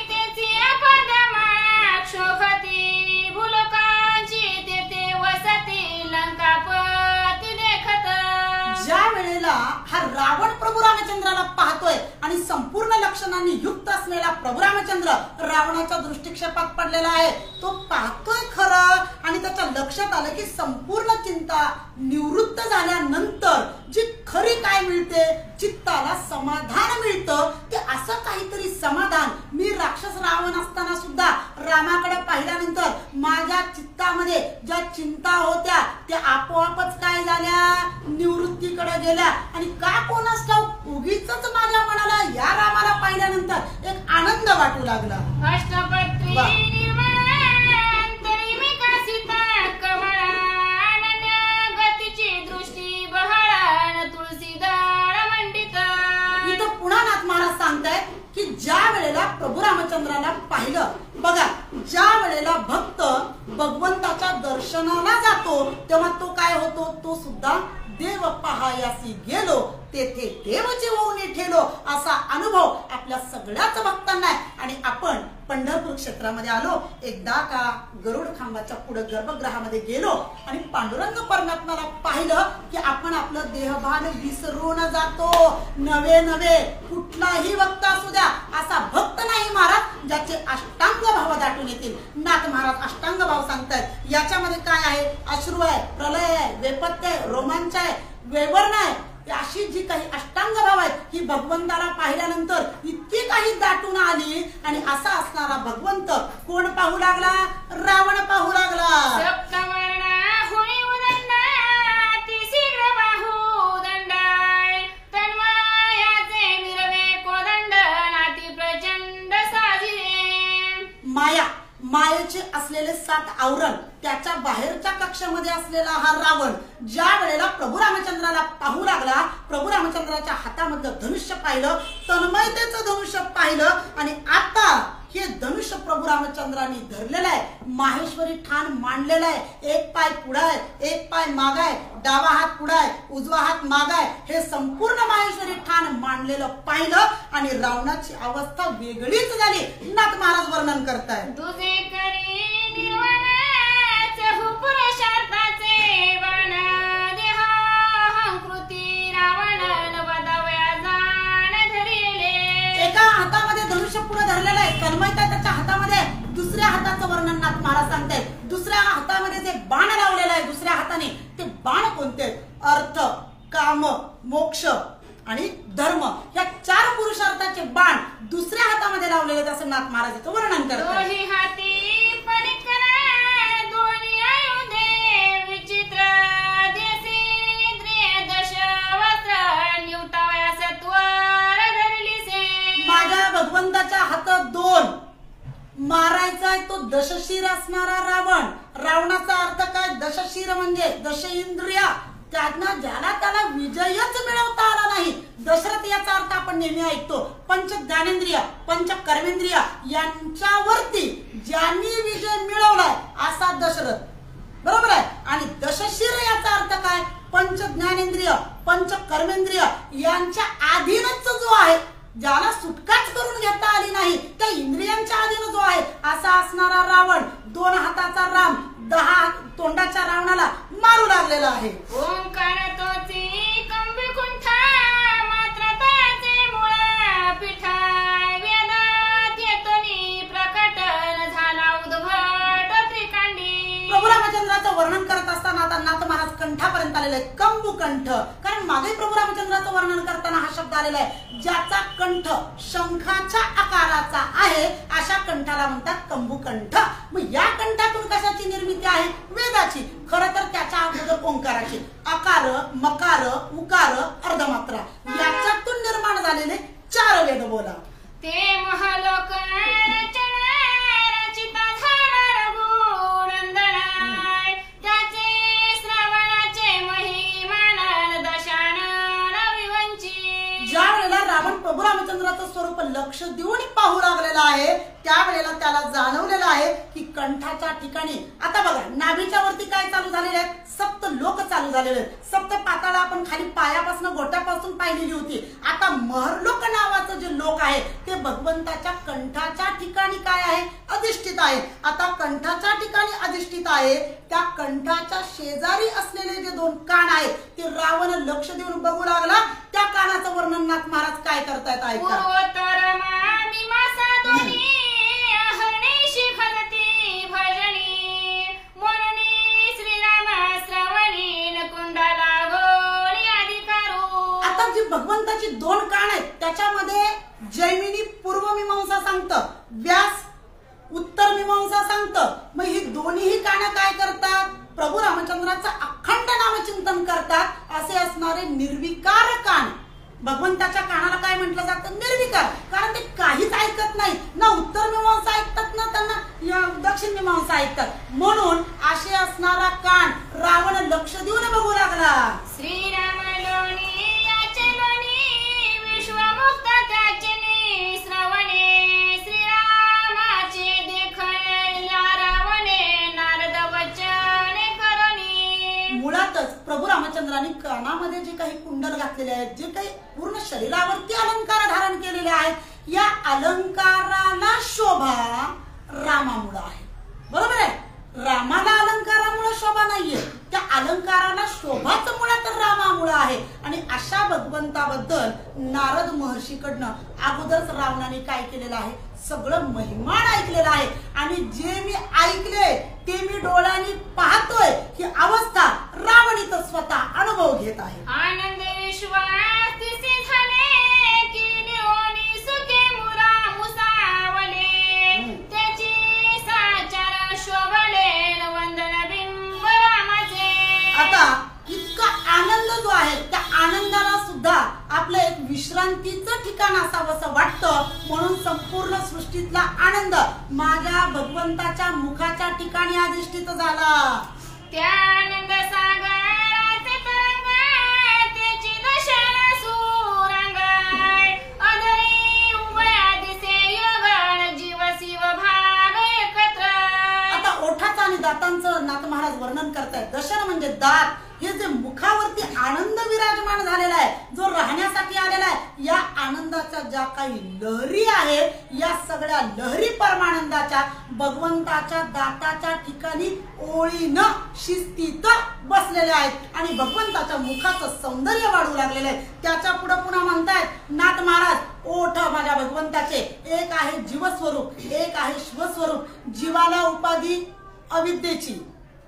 तेची अपदमाळा शोभती भूलोकांची तेथे वसती लंकापती देखत. ज्या वेळेला हा रावण प्रभू रामचंद्राला पाहतोय आणि संपूर्ण लक्षणांनी युक्त असलेला प्रभू रामचंद्र रावणाच्या दृष्टिक्षेपात पडलेला आहे, तो पाहतोय खरं आणि त्याच्या लक्षात आलं की संपूर्ण चिंता निवृत्त झाल्यानंतर जी खरी काय मिळते, चित्ताला समाधान मिळतं. ते असं काहीतरी समाधान मी राक्षस रावण असताना सुद्धा रामाकडे पाहिल्यानंतर माझ्या चित्तामध्ये ज्या चिंता होत्या त्या आपोआपच काय झाल्या, निवृत्तीकडे गेल्या. आणि का कोणास ठाऊक उगीच माझ्या मनाला या रामाला पाहिल्यानंतर एक आनंद वाटू लागला. अष्टपत्री निर्मळांतरी विकसिता कमळानन्य गतीची दृष्टी बहळान तुळसी दळ मंडित. इथं पुन्हा नाथ महाराज सांगतायत की ज्या वेळेला प्रभू रामचंद्राला पाहिलं, बघा ज्या वेळेला भक्त भगवंताच्या दर्शनाला जातो तेव्हा तो काय होतो, तो सुद्धा देव पहायासी गेलो तेथे देवचे होऊन ठेलो असा अनुभव आपल्या सगळ्याच भक्तांना आहे. आणि आपण पंढरपूर क्षेत्रामध्ये आलो, एकदा का गरुड खांबाच्या पुढे गर्भगृहामध्ये गेलो आणि पांडुरंग परमात्म्याला पाहिलं की आपण आपलं देहभान विसरून जातो. नवे नवे कुठलाही भक्त असू द्या असा भक्त नाही महाराज ज्याचे अष्टांग भाव दाटून येतील. नाथ महाराज अष्टांग भाव सांगतायत. याच्यामध्ये काय आहे, अश्रू आहे, प्रलय आहे, वेपत्य आहे, रोमांच आहे, वेवर्ण आहे. अशी जी काही अष्टांग भाव आहेत ही भगवंताला पाहिल्यानंतर इतकी काही दाटून आली. आणि असा असणारा भगवंत कोण पाहू लागला, रावण पाहू लागला. सप्तवर्णा हुनी उदंडा तिशीघ्र बाहू दंडाय तन्मयाचे मिरवे कोदंड नाती प्रचंड साजिरे. मायेचे असलेले 7 आवरण, त्याच्या बाहेरच्या कक्षामध्ये असलेला हा रावण ज्या वेळेला प्रभू रामचंद्राला पाहू लागला, प्रभू रामचंद्राच्या हातामधलं धनुष्य पाहिलं, तन्मयतेचं धनुष्य पाहिलं. आणि आता हे धनुष्य प्रभू रामचंद्रांनी धरलेलं आहे, माहेश्वरी ठाण मांडलेलं आहे. एक पाय पुढे आहे, एक पाय माग आहे, डावा हात पुढे आहे, उजवा हात माग आहे. हे संपूर्ण माहेश्वरी ठाण मांडलेलं पाहिलं आणि रावणाची अवस्था वेगळीच झाली. नाथ महाराज वर्णन करतायत. तुझे करी निर्वाणाचे पुरुषार्थाचे बाण देहाहंकृती रावण बदावया जाण धरिले. एका हातामध्ये धनुष्य पुढे धरलेलं आहे, तन्मयता त्याच्या हातामध्ये. दुसऱ्या हाताचं वर्णन नाथ महाराज सांगतायत. दुसऱ्या हातामध्ये जे बाण लावलेलं आहे दुसऱ्या हाताने, ते बाण कोणते, अर्थ, काम, मोक्ष आणि धर्म या 4 पुरुषार्थाचे बाण दुसऱ्या हातामध्ये लावलेले आहेत असं नाथ महाराजांचं वर्णन करतात. दोन्ही हाती परिकरा दोन्ही आयुधे विचित्र देसेंद्रिय दशवस्त्र निवटावयास त्वर धरलीसे. माझ्या भगवंताच्या हातात 2 मारायचा आहे तो दशशीर असणारा रावण. रावणाचा अर्थ काय, दशशीर म्हणजे दश इंद्रिया. त्यांना ज्याला त्याला विजयच मिळवता आला नाही. दशरथ याचा अर्थ आपण नेहमी ऐकतो, पंच ज्ञानेंद्रिय, पंच कर्मेंद्रिय यांच्यावरती ज्यांनी विजय मिळवलाय असा दशरथ, बरोबर आहे. आणि दशशीर याचा अर्थ काय, पंच ज्ञानेंद्रिय, पंच कर्मेंद्रिय यांच्या अधीनच जो आहे, ज्याला सुटकाच करून घेता आली नाही, त्या इंद्रियांच्या अधीन जो आहे असा असणारा रावण 2 हाताचा राम 10 तोंडाच्या रावणाला मारू लागलेला आहे. ओंकार तोची कंबिकुंठा मात्र तयाचे मुळा पिठा वेदात येतोनी प्रकटन झाला उद्भट त्रिकांडी. प्रभू रामचंद्राचं वर्णन करत असताना आता नाथ महाराज कंठापर्यंत आलेले आहे, कंबुकंठ. कारण मागे प्रभू रामचंद्राचं वर्णन करताना हा शब्द आलेला आहे, ज्याचा कंठ शंखाच्या आकाराचा आहे अशा कंठाला म्हणतात कंबुकंठ. मग या कंठातून कशाची निर्मिती आहे, वेदाची. खरं तर त्याच्या अगोदर ओंकाराची, अकार, मकार, उकार, अर्धमात्रा याच्यातून निर्माण झालेले 4 वेद बोला. ते महलोक रचिता झाला रघुनंदनाय त्याचे श्रवणाचे महिमान दशानन विवंची. ज्या वेळेला रावण प्रभू रामचंद्राचं स्वरूप लक्ष देऊन पाहू लागलेला आहे त्या त्यावेळेला त्याला जाणवलेलं आहे की कंठाच्या ठिकाणी आता बघा नाभीच्या वरती काय चालू झालेले आहेत, सप्त लोक चालू झालेले आहेत. सप्त पाताळ आपण खाली पायापासून गोट्यापासून पाहिलेली होती. आता महरलोक नावाचं जे लोक आहे ते भगवंताच्या कंठाच्या ठिकाणी काय आहे, अधिष्ठित आहे. आता कंठाच्या ठिकाणी अधिष्ठित आहे, त्या कंठाच्या शेजारी असलेले जे दोन कान आहेत ते रावण लक्ष देऊन बघू लागला. त्या कानाचं वर्णन नाथ महाराज काय करतायत ऐका. आता जी भगवंताची दोन कान आहेत त्याच्यामध्ये जैमिनी पूर्व मीमांसा सांगतं, व्यास उत्तर मीमांसा सांगतं. मग ही दोन्ही कान काय करतात, प्रभू रामचंद्राचं अखंड नामचिंतन करतात. असे असणारे निर्विकार कान. भगवंताच्या कानाला काय म्हटलं जातं, निर्विकार. कारण ते काहीच ऐकत नाही, ना उत्तर मीमांसा ऐकतात ना त्यांना दक्षिण मीमांसा ऐकतात. म्हणून असे असणारा कान रावण लक्ष देऊन बघू लागला. श्रीराम लोणी याचे लोणी विश्वमुक्त त्याचे श्रवणे श्रीरामाचे देखल्या रावणे नारद वचने करणी. मुळातच प्रभू रामचंद्रांनी कानामध्ये जे काही कुंडल घातलेले आहेत, जे काही पूर्ण शरीरावरती अलंकार धारण केलेले आहेत, या अलंकाराला शोभा रामामुळे आहे. बरोबर आहे, रामाला अलंकारामुळे शोभा नाहीये, त्या अलंकाराला शोभाच मुळात रामामुळे आहे. आणि अशा भगवंताबद्दल नारद महर्षीकडनं अगोदरच रावणाने काय केलेलं आहे, सगळं महिमान ऐकलेलं आहे. आणि जे मी ऐकले ते मी डोळ्यांनी पाहतोय ही अवस्था रावण इथं स्वतः अनुभव घेत आहे. आनंद विश्वास तिसे झाले की निओनी सुखे मुरा मुसावले त्याची साचार शोभले वंदन बिंब रामाचे. आता इतका आनंद जो आहे त्या आनंदाला सुद्धा आपलं एक विश्रांतीचं ठिकाण असावं असं वाटतं. म्हणून संपूर्ण सृष्टीतला आनंद माझ्या भगवंताच्या मुखाच्या ठिकाणी अधिष्ठित झाला. त्या आनंद सागराचे तरंग त्याची दशा सुरंग अधरी उभया दिसे योगण जीव शिव भाग एकत्र. आता ओठाचं आणि दातांचं नाथ महाराज वर्णन करतायत. दशन म्हणजे दात, हे जे मुखावरती आनंद विराजमान झालेला आहे, जो राहण्यासाठी आलेला आहे, या आनंदाच्या ज्या काही लहरी आहेत, या सगळ्या लहरी परमानंदाच्या भगवंताच्या दाताच्या ठिकाणी ओळीनं शिस्तीत बसलेल्या आहेत आणि भगवंताच्या मुखाचं सौंदर्य वाढू लागलेलं आहे. त्याच्या पुढे पुन्हा म्हणतायत नाथ महाराज, ओठ माझ्या भगवंताचे एक आहे जीवस्वरूप, एक आहे शिवस्वरूप. जीवाला उपाधी अविद्येची,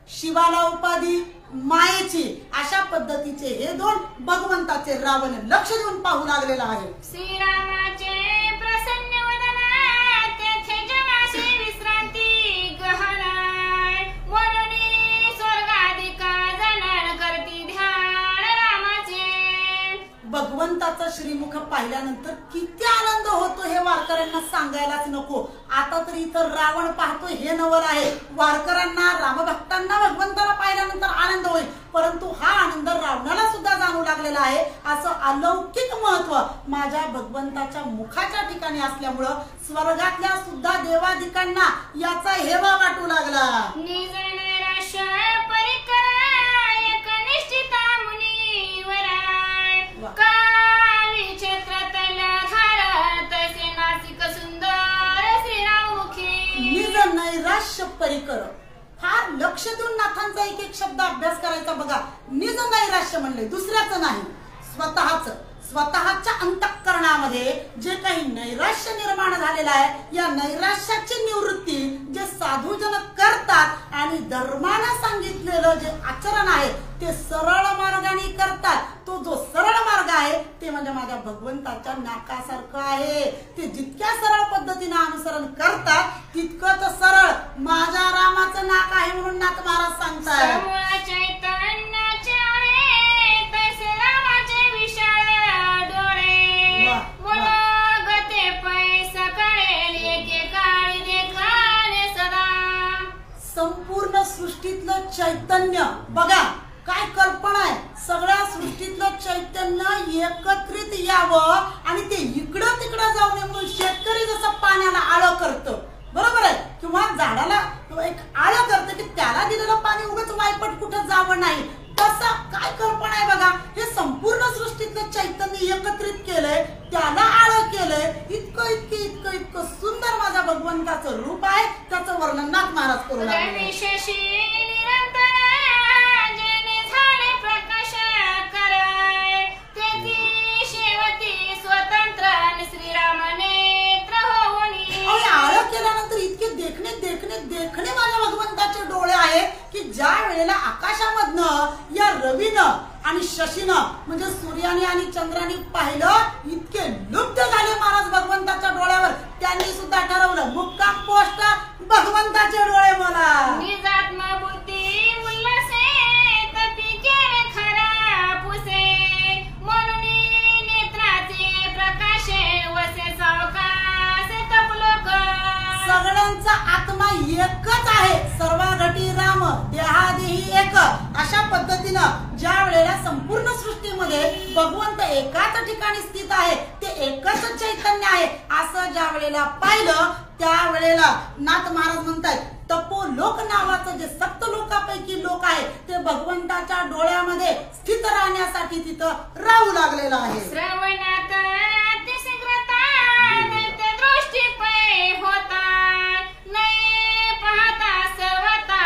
शिवाला उपाधी मायेची, अशा पद्धतीचे हे दोन भगवंताचे रावण लक्ष देऊन पाहू लागलेला आहे. श्रीरामाचे प्रसन्न वदन तेथे जगाशी विश्रांती गहन म्हणून स्वर्गाधिका जनन करती ध्यान रामाचे. भगवंताचं श्रीमुख पाहिल्यानंतर किती आनंद होतो हे वारकऱ्यांना सांगायलाच नको. आता तर इथं रावण पाहतो हे नवल आहे. वारकऱ्यांना रामभक्तांना भगवंताला पाहिल्यानंतर आनंद होईल, परंतु हा आनंद रावणाला सुद्धा जाणू लागलेला आहे. असं अलौकिक महत्व माझ्या भगवंताच्या मुखाच्या ठिकाणी असल्यामुळं स्वर्गातल्या सुद्धा देवादिकांना याचा हेवा वाटू लागला. निज नैराश्य परिकर एकनिष्ठिता मुनीवरा काळी क्षेत्रतल धारत से नासिक सुंदर श्रीरामुखी. निज नैराश्य परिकर, फार लक्ष देऊन नाथांचा एक एक शब्द अभ्यास करायचा बघा. निज नैराश्य म्हणले, दुसऱ्याचं नाही, स्वतःच्या अंतःकरणामध्ये जे काही नैराश्य निर्माण झालेलं आहे, या नैराश्याची निवृत्ती जे साधूजन करतात आणि धर्मानं सांगितलेलं जे आचरण आहे ते सरळ मार्गाने करतात. तो जो सरळ मार्ग आहे ते म्हणजे माझ्या भगवंताच्या नाकासारखं आहे. ते जितक्या सरळ पद्धतीने अनुसरण करतात तितकंच सरळ माझ्या रामाचं नाक आहे म्हणून नाथ महाराज सांगतात. चैतन्याचे आहे तैसे रामाचे विशाळ डोळे मनोगते पैसा कळेल एकेकाळी देखाले सदा. संपूर्ण सृष्टीतलं चैतन्य बघा, काय कल्पना आहे. सगळ्या सृष्टीतलं चैतन्य एकत्रित यावं आणि ते इकडं तिकडं जाऊ नये म्हणून शेतकरी जसं पाण्याला आळं करतं, भगवंताचं रूप आहे त्याचं वर्णन नाथ महाराज करू लागले. विशेषी निरंतर जेणे झाले प्रकाश कराय तेथी शेवटी स्वतंत्र श्रीराम नेत्र होऊनी. आळ केल्यानंतर इतके देखणे माझ्या भगवंताचे डोळे आहेत की ज्या वेळेला आकाशामधनं या रवीनं आणि शशीनं म्हणजे सूर्याने आणि चंद्राने पाहिलं इतके लुब्ध झाले महाराज भगवंताच्या डोळ्यावर. त्यांनी सुद्धा ठरवलं मुक्काम पोस्ट भगवंताचे डोळे मला. निजात्म बुद्धी उल्हासे तपी केले खरा पुसे म्हणून नेत्राचे प्रकाशे वसे सावकाश तपलोक. सगळ्यांचा आत्मा एकच आहे सर्वाघटी राम देहादेही एक. अशा पद्धतीनं ज्या वेळेला संपूर्ण सृष्टीमध्ये भगवंत एकाच ठिकाणी स्थित आहे ते एकच चैतन्य आहे असं ज्या वेळेला पाहिलं त्या वेळेला नाथ महाराज म्हणतात तपोलोक नावाचं जे सप्त लोकापैकी लोक आहे ते भगवंताच्या डोळ्यामध्ये स्थित राहण्यासाठी तिथं राहू लागलेलं आहे. श्रवणात अतिशीघ्रता दैत्य दृष्टी पै होता नाही पाहता सर्वता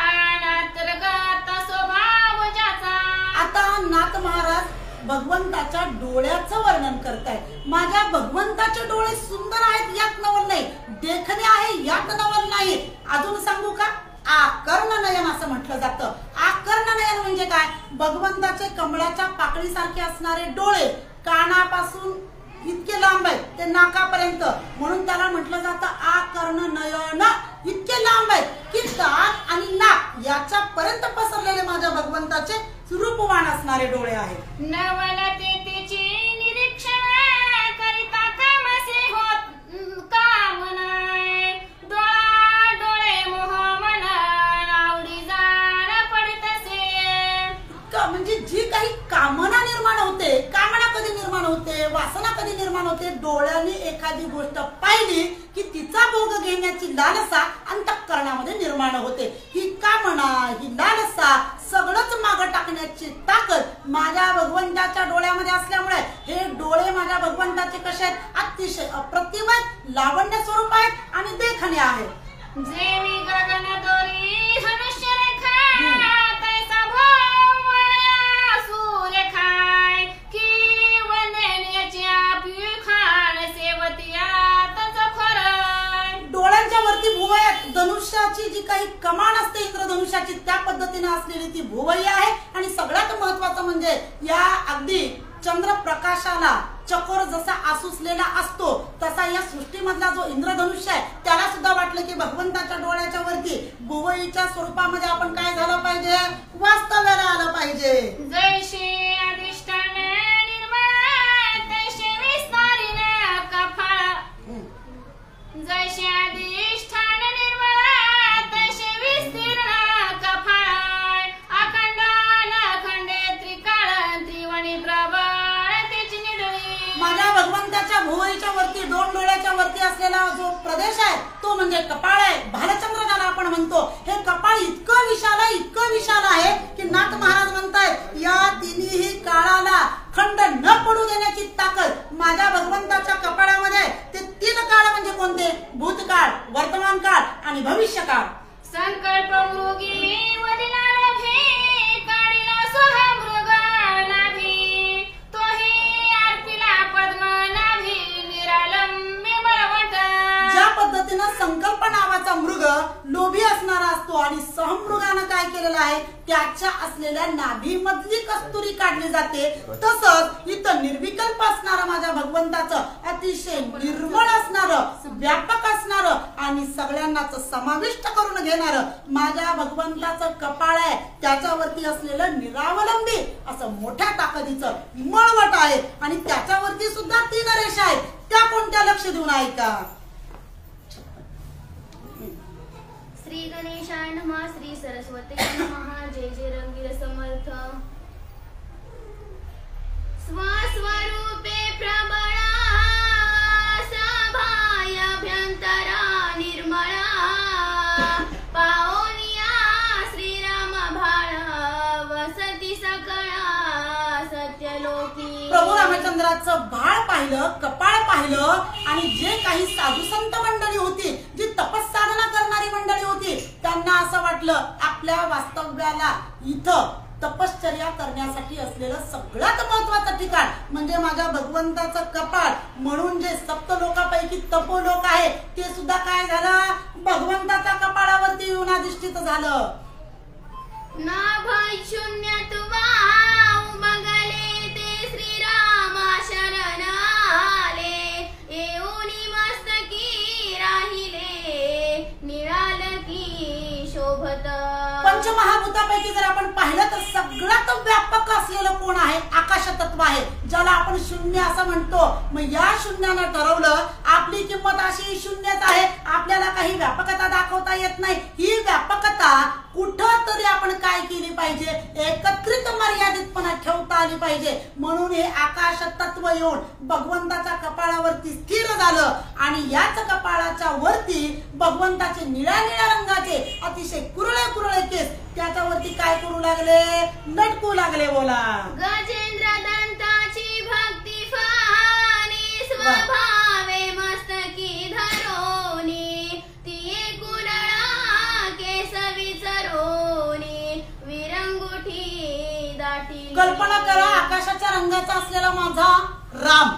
अंतर्गत स्वभाव ज्याचा. आता नाथ महाराज भगवंताच्या डोळ्याचं वर्णन करतायत. माझ्या भगवंताचे डोळे सुंदर आहेत यात नवल नाही, देखणे आहे यात नवल नाही. अजून सांगू का आकर्ण नयन असं म्हटलं जातं. आकर्ण नयन म्हणजे काय? भगवंताचे कमळाच्या पाकळीसारखे असणारे डोळे कानापासून इतके लांब आहेत ते नाकापर्यंत म्हणून त्याला म्हटलं जातं आकर्ण नयन. इतके लांब आहेत की दात आणि नाक याच्या पर्यंत पसरलेले माझ्या भगवंताचे रूपवान असणारे डोळे आहेत. नवलतेची निरीक्षण करिता कामसे होत काम नाही डोळा डोळे मोह मन आवडी जाण पडतसे. म्हणजे जी काही कामना निर्माण होते, कामना कधी निर्माण होते, वासना कधी निर्माण होते? डोळ्याने एखादी गोष्ट पाहिली की तिचा भोग घेण्याची लालसा अंतःकरणामध्ये निर्माण होते. ही कामना ही लालसा सगळंच मागं टाकण्याची ताकद माझ्या भगवंताच्या डोळ्यामध्ये असल्यामुळे हे डोळे माझ्या भगवंताचे कसे आहेत? अतिशय अप्रतिम आहेत, लावण्य स्वरूप आहेत आणि देखणे आहेत. जेवी गगन दोरी धनुष्य रेखा तैसा भोवया सूर्यखाय की वंदनीयच्या प्युखान सेवतिया तच खरं. डोळ्यांच्या वरती भुवई आहेत. धनुष्याची जी काही कमान असते इंद्रधनुष्याची त्या पद्धतीने असलेली ती भुवई आहे. आणि सगळ्यात महत्वाचं म्हणजे या अगदी चंद्रप्रकाशाला चकोर जसा आसुसलेला असतो तसा या सृष्टीमधला जो इंद्रधनुष्य आहे त्याला सुद्धा वाटलं की भगवंताच्या डोळ्याच्या वरती भुवईच्या स्वरूपामध्ये आपण काय झालं पाहिजे? वास्तव्याला आलं पाहिजे. जैसे अधिष्ठान निर्मळ तैसे विस्तारीन कफाळ. जैसे अधिष्ठान निर्मळ तैसे विस्तीर्ण कफाळ. अखंडान अखंडे त्रिकाळ त्रिवणी प्रबळ तिची निडळी. माझ्या भगवंताच्या भुवईच्या वरती दोन डोळ्याच्या वरती असलेला जो प्रदेश आहे तो म्हणजे कपाळ आहे. भालचंद्र ज्याला आपण म्हणतो हे कपाळ इतकं विशाल आहे की नाथ महाराज म्हणतायत या तिन्ही काळाला खंड न पडू देण्याची ताकद माझ्या भगवंताच्या कपाळामध्ये. ते तीन काळ म्हणजे कोणते? भूतकाळ, वर्तमान काळ आणि भविष्यकाळ. संकल्प मृगी वदिना नभे काढिला सोहा मृग नाभी तोही आरतीला पद्म नाभी निरालंबी बळवट. ज्या पद्धतीनं संकल्प नावाचा मृग लोभी असणारा असतो आणि सहमृगानं काय केलेलं आहे त्याच्या असलेल्या नाभीमधली कस्तुरी काढली जाते तसंच इथं निर्विकल्प असणारं माझ्या भगवंताचं अतिशय निर्मळ असणारं व्यापक असणारं आणि सगळ्यांनाच समाविष्ट करून घेणारं माझ्या भगवंताचं कपाळ आहे. त्याच्यावरती असलेलं निरावलंबी असं मोठ्या ताकदीचं मळवट आहे आणि त्याच्यावरती सुद्धा 3 रेषा आहेत. त्या कोणत्या? लक्ष देऊन ऐका. श्री गणेशाय नमः. श्री सरस्वती नमः. जय जय रंगीर समर्थ. स्वस्वरूपे प्रबळा सभाय अभ्यंतरा निर्मळा पाओनिया श्रीराम भाळ वसती सकळा सत्यलोकी. प्रभू रामचंद्राचं भाळ पाहिलं, कपाळ पाहिलं आणि जे काही साधू संत मंडळी होती जी आपलं आपल्या वास्तव्याला इथं तपश्चर्या करण्यासाठी असलेलं सगळ्यात महत्वाचं ठिकाण म्हणजे माझ्या भगवंताचं कपाळ. म्हणून जे सप्त लोकापैकी तपोलोक आहे ते सुद्धा काय झालं, भगवंताच्या कपाळावरती येऊन अधिष्ठित झालं. नाभय शून्यत्वा उमगले ते श्रीरामा शरण आले, येऊनी मस्तकी राहिले निळाल की शोभत. पंचमहाभूतापैकी जर आपण पाहिलं तर सगळ्यात व्यापक असलेलं कोण आहे, आकाश तत्व आहे, ज्याला आपण शून्य असं म्हणतो. मग या शून्यानं ठरवलं आपली किंमत अशी शून्यच आहे, आपल्याला काही व्यापकता दाखवता येत नाही. ही व्यापकता कुठं तरी आपण काय केली पाहिजे, एकत्रित मर्यादितपणा ठेवता आली पाहिजे. म्हणून हे आकाश तत्व येऊन भगवंताच्या कपाळावरती स्थिर झालं आणि याच कपाळाच्या वरती भगवंताचे निळ्या निळ्या रंगाचे अतिशय कुरळे कुरळे केस त्याच्यावरती काय करू लागले, लटकू लागले. बोला. गजेंद्र दंताची भक्ती फानी स्वभावे मस्तकी धरोनी, ती कुडळा केस विचरोनी विरंगुठी दाटी. कल्पना करा आकाशाच्या रंगाचा असलेला माझा राम,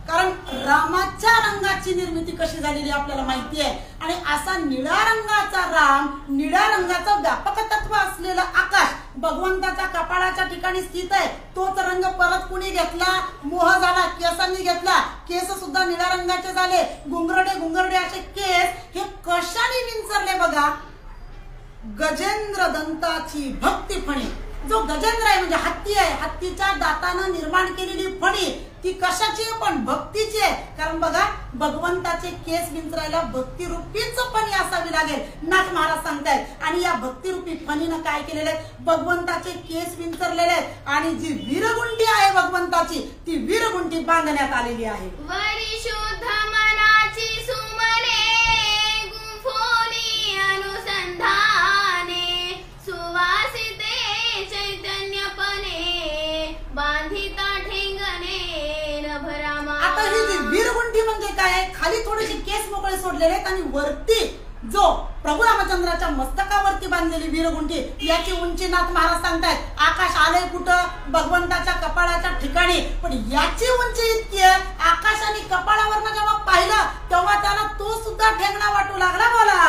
कारण रामाच्या रंगाची निर्मिती कशी झालेली आपल्याला माहिती आहे. आणि असा निळ्या रंगाचा राम, निळ्या रंगाचं व्यापक तत्व असलेलं आकाश भगवंताच्या कपाळाच्या ठिकाणी स्थित आहे. तोच रंग परत कुणी घेतला, मोह झाला, केसांनी घेतला, केस सुद्धा निळ्या रंगाचे झाले. गुंगरडे गुंगरडे असे केस हे कशाने विंचरले बघा, गजेंद्र दंताची भक्ती फणी. जो गजेंद्र आहे म्हणजे हत्ती आहे, हत्तीच्या दातानं निर्माण केलेली फणी ती कशाची आहे, पण भक्तीची आहे. कारण बघा भगवंताचे केस विंचरायला भक्तिरूपीच फणी असावी लागेल, नाथ महाराज सांगतायत. आणि या भक्तिरूपी फणीनं काय केलेलं आहे, भगवंताचे केस विंचरलेले आहेत आणि जी वीरगुंटी आहे भगवंताची ती वीरगुंटी बांधण्यात आलेली आहे. वरी शुद्ध मनाची सुमने गुंफोनी अनुसंधाने, सुवासिते चैतन्यपणे बांधिता ठेंगणे नभरामा. आता ही जी वीरगुंठी म्हणजे काय आहे, खाली थोडेसे केस मोकळे सोडलेले आहेत आणि वरती जो प्रभू रामचंद्राच्या मस्तकावरती बांधलेली वीरगुंठी याची उंची नाथ महाराज सांगतायत आकाश आलंय कुठं, भगवंताच्या कपाळाच्या ठिकाणी. पण याची उंची इतकी आहे, आकाशाने कपाळावरनं जेव्हा पाहिलं तेव्हा त्याला तो सुद्धा ठेंगणा वाटू लागला. बोला.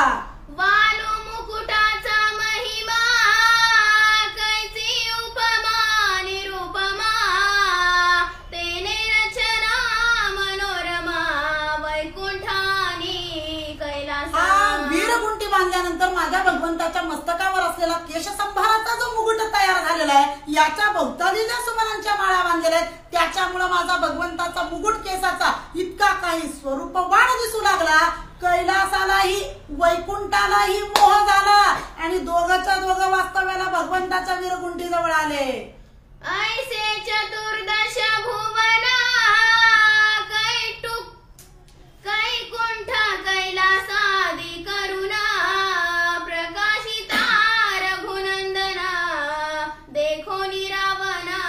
वालो मुकुटाचा महिमा कैची उपमा निरुपमा, तेने रचना मनोरमा वैकुंठानी कैलासा. हा वीरगुंटी बांधल्यानंतर माझ्या भगवंताच्या मस्तकावर असलेला केशसंभाराचा जो मुकुट तयार झालेला आहे याच्या भोवताली ज्या सुमनांच्या माळा बांधलेल्या आहेत त्याच्यामुळे माझा भगवंताचा मुकुट केसाचा इतका काही स्वरूपवान दिसू लागला, कैलासालाही वैकुंठालाही मोह झाला आणि दोघंच्या दोघं वास्तव्याला भगवंताच्या वीरगुंठी जवळ आले. ऐसे चतुर्दश भुवना कैकुंठ कैलासादि करुणा, प्रकाशिता रघुनंदना देखो निरावना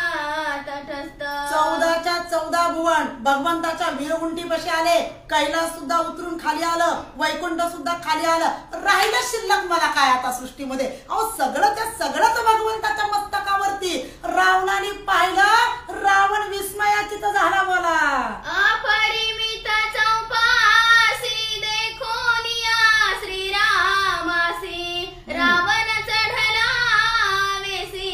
तटस्थ. 14च्या 14 भुवन भगवंताच्या वीरगुंठीपाशी आले. कैलास सुद्धा उतरून खाली आलं, वैकुंठ सुद्धा खाली आलं. राहिलं शिल्लक मला काय आता सृष्टीमध्ये, अहो सगळंच्या सगळंच भगवंताच्या मस्तकावरती. रावणाने पाहिलं, रावण विस्मयाचित झाला. बोला. अपरिमित चौपासी देखोनिया श्रीरामासी, रावण चढला वेसी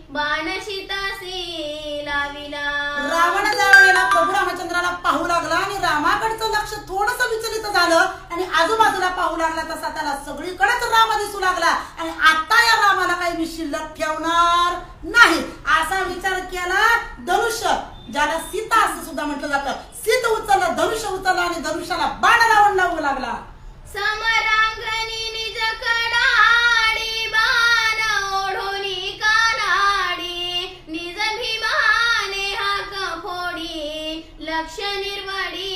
बाणशितासी लाविला. रावण ज्यावेळेला प्रभू रामचंद्राला पाहू लागला आणि रामाकडचं लक्ष थोडस विचलित झालं आणि आजूबाजूला पाहू लागला तसा त्याला सगळीकडेच राम दिसू लागला. आणि आता या रामाला काही मी शिल्लक ठेवणार नाही असा विचार केला. धनुष्य ज्याला सीता असं सुद्धा म्हटलं जातं, सीत उचललं, धनुष्य उचललं आणि धनुष्याला बाण रावण लावू लागला. समरांगणी निज कडाडी बाण ओढोनी कानाडी, निज भीमाने हाक फोडी लक्ष निर्वडी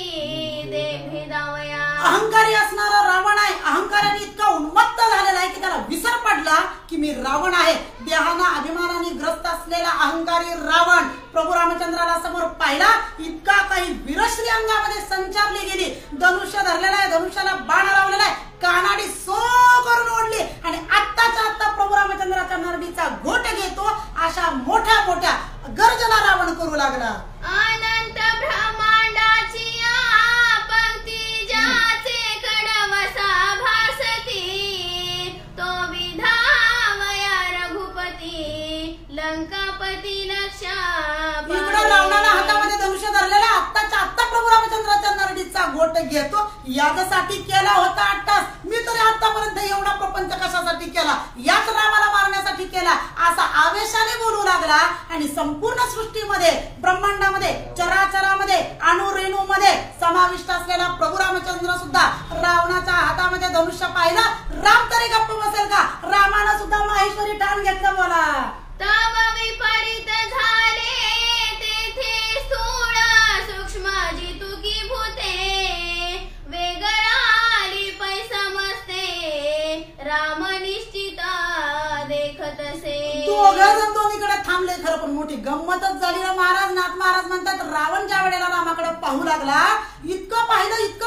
दे भेदावया. अहंकारी असणारा रावण आहे, अहंकाराने इतका उन्मत्त झालेला आहे की त्याला विसर पडला की मी रावण आहे. देहाना अभिमानाने ग्रस्त असलेला अहंकारी रावण प्रभू रामचंद्राला समोर पाहिला, इतका काही वीरश्री अंगामध्ये संचारली गेली. धनुष्य धरलेला आहे, धनुष्याला बाण लावलेला आहे, कानाडी सो करून ओढली आणि आत्ताच्या पती लक्षा इकडे रावणाला हातामध्ये धनुष्य धरलेला आत्ताच्या आत्ता प्रभू रामचंद्राच्या नरडीचा गोट घेतो. याच्यासाठी केला होता अट्टास. मी तरी आतापर्यंत एवढा प्रपंच कशासाठी केला, याच रामाला मारण्यासाठी केला असा आवेशाने बोलू लागला. आणि संपूर्ण सृष्टीमध्ये, ब्रह्मांडामध्ये, चराचरामध्ये, अणुरेणूमध्ये समाविष्ट असलेला प्रभू रामचंद्र सुद्धा रावणाच्या हातामध्ये धनुष्य पाहिलं. राम तरी गप्प बसेल का? रामानं सुद्धा माहेश्वरी ठाण घेतलं. बोला. तव विपरीत झाले तेथे स्थूळ सूक्ष्म जितुकी भूते वेगळाली पै समजते राम निश्चित देखतसे. दोघं जण दोन्हीकडे थांबले. खरं पण मोठी गंमतच झाली ना महाराज. नाथ महाराज म्हणतात रावण ज्या वेळेला रामाकडे पाहू लागला, इतकं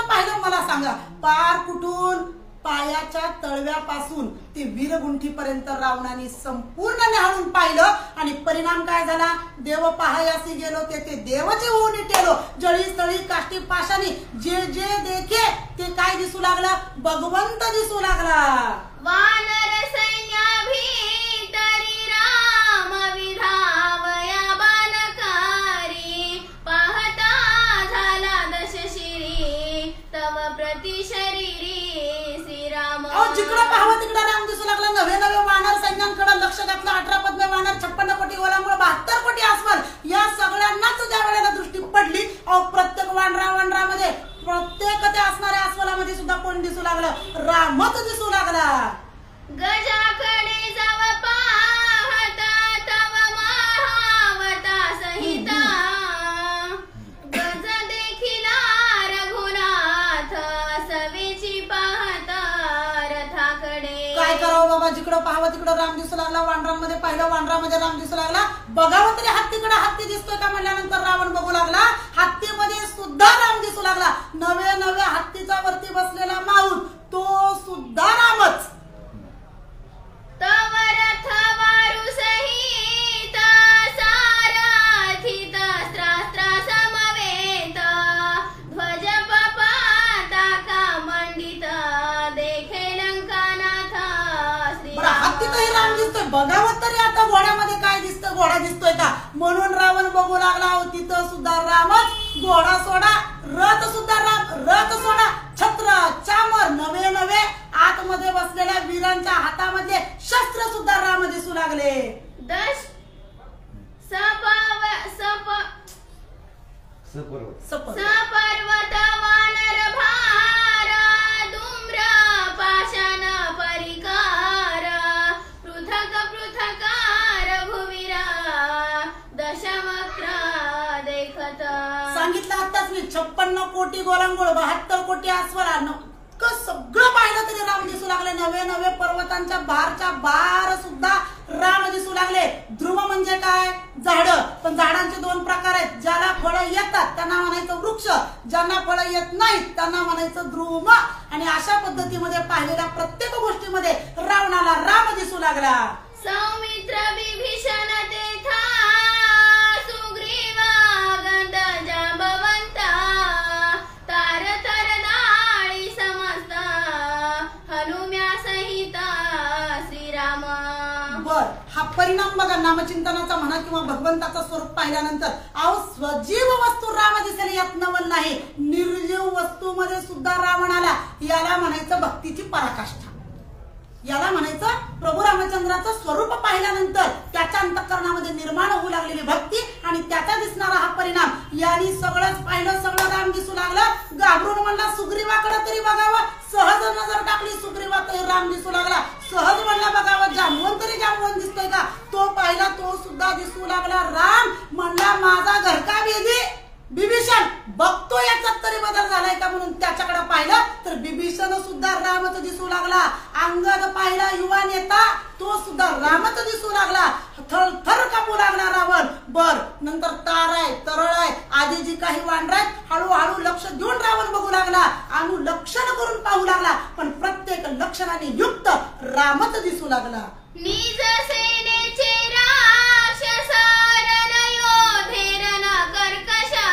पाहिलं मला सांगा, पार कुठून पायाच्या तळव्यापासून ते वीरगुंठीपर्यंत रावणाने संपूर्ण न्याहाळून पाहिलं. आणि परिणाम काय झाला? देव पाहायासी गेलो ते देवचे होऊन टेलो. जळी स्थळी काष्टी पाशानी जे जे देखे ते काय दिसू लागलं? भगवंत दिसू लागला. वानर सैन्याभीतरी राम विधावया बाणकारी पाहता झाला दशशिरी तव प्रति शरीरी श्रीराम. जिकडे पाहावं तिकडे राम दिसू लागला. नवे वानर सैन्यांकडे लक्ष घातलं. 18 पद्मे वानर, 56 कोटी ओलांमुळे 72 कोटी अस्वल, या सगळ्यांनाच ज्या वेळेला दृष्टी पडली, प्रत्येक वानरामध्ये, प्रत्येक ते असणाऱ्या अस्वलामध्ये सुद्धा कोण दिसू लागलं? रामच दिसू लागला. गजाकडे जाव पाहता तव महावता सहिता गज देखिला रघुनाथ सवेची पाहता रथाकडे. काय करावं बाबा? जिकडं पाहावं तिकडं राम दिसू लागला. वानरांमध्ये पाहिलं, वानरामध्ये राम दिसू लागला. बघावं तरी हत्तीकडे हत्ती दिसतोय का म्हणल्यानंतर रावण बघू लागला. हत्तीमध्ये सुद्धा राम दिसू लागला. नवे हत्तीचा वरती बसलेला माऊत तो सुद्धा रामच. तव रथ वारु सहित सारथित शास्त्र समवेत ध्वज पताका मंडित देखे लंकानाथ श्रीराम. हत्तीतही राम दिसतोय. बघावं तरी आता घोड्यामध्ये काय दिसतं? घोडा दिसतोय का? म्हणून रावण बघू लागला. तिथं सुद्धा रामच. घोडा सोडा, रथ सुद्धा राम. रथ सोडा, छत्र चामर, नवे आतमध्ये बसलेल्या वीरांच्या हातामध्ये शस्त्र सुद्धा राम दिसू लागले. दश सपर्वत वानर भार धूम्र पाषाण परिकार पृथकार भुविरा दशवक्र देखत. सांगितलं आताच मी 56 कोटी गोलांगोळ, 72 कोटी अस्वला, सगळं पाहिलं तरी राम दिसू लागले. नवे पर्वतांच्या बार सुद्धा राम दिसू लागले. ध्रुव म्हणजे काय? झाड. पण झाडांचे 2 प्रकार आहेत. ज्याला फळं येतात त्यांना म्हणायचं वृक्ष, ज्यांना फळं येत नाहीत त्यांना म्हणायचं ध्रुव. आणि अशा पद्धतीमध्ये पाहिलेल्या प्रत्येक गोष्टीमध्ये रावणाला राम दिसू लागला. सौमित्र विभीषण तेथा सुग्रीव गंध जांबवंता तार दाळी समस्त हनुम्या सहित श्रीराम. बर, हा परिणाम बघा नामचिंतनाचा म्हणा किंवा भगवंताचं स्वरूप पाहिल्यानंतर. अहो, सजीव वस्तू राम दिसेल यात नवल नाही. निर्जीव वस्तूमध्ये सुद्धा रावणाला, याला म्हणायचं भक्तीची पराकाष्ठा. याला म्हणायचं प्रभू रामचंद्राचं स्वरूप पाहिल्यानंतर त्याच्या अंतःकरणामध्ये निर्माण होऊ लागलेली भक्ती आणि त्याचा दिसणारा हा परिणाम. यांनी सगळंच पाहिलं, सगळं राम दिसू लागलं. घाबरून म्हणला सुग्रीवाकडे तरी बघावं. सहज नजर टाकली, सुग्रीवातही राम दिसू लागला. सहज म्हणला बघावं, जांबवन तरी जांबवन दिसतोय का? तो पाहिला, तो सुद्धा दिसू लागला. राम म्हणला माझा घरका भेदी बिभीषण बघतो, याच्यात तरी बदल झालाय का म्हणून त्याच्याकडे पाहिलं तर बिभीषण सुद्धा रामच दिसू लागला. अंगद पाहिला, युवा नेता, तो सुद्धा रामच दिसू लागला. थर कापू लागला रावण. बर, नंतर तार आहे, तरळ आहे, आधी जी काही वानर आहेत हळूहळू लक्ष देऊन रावण बघू लागला. अनुलक्षण करून पाहू लागला. पण प्रत्येक लक्षणाने युक्त रामच दिसू लागला. निज सेनेचे राक्षस रणयोधेरन कर्कशा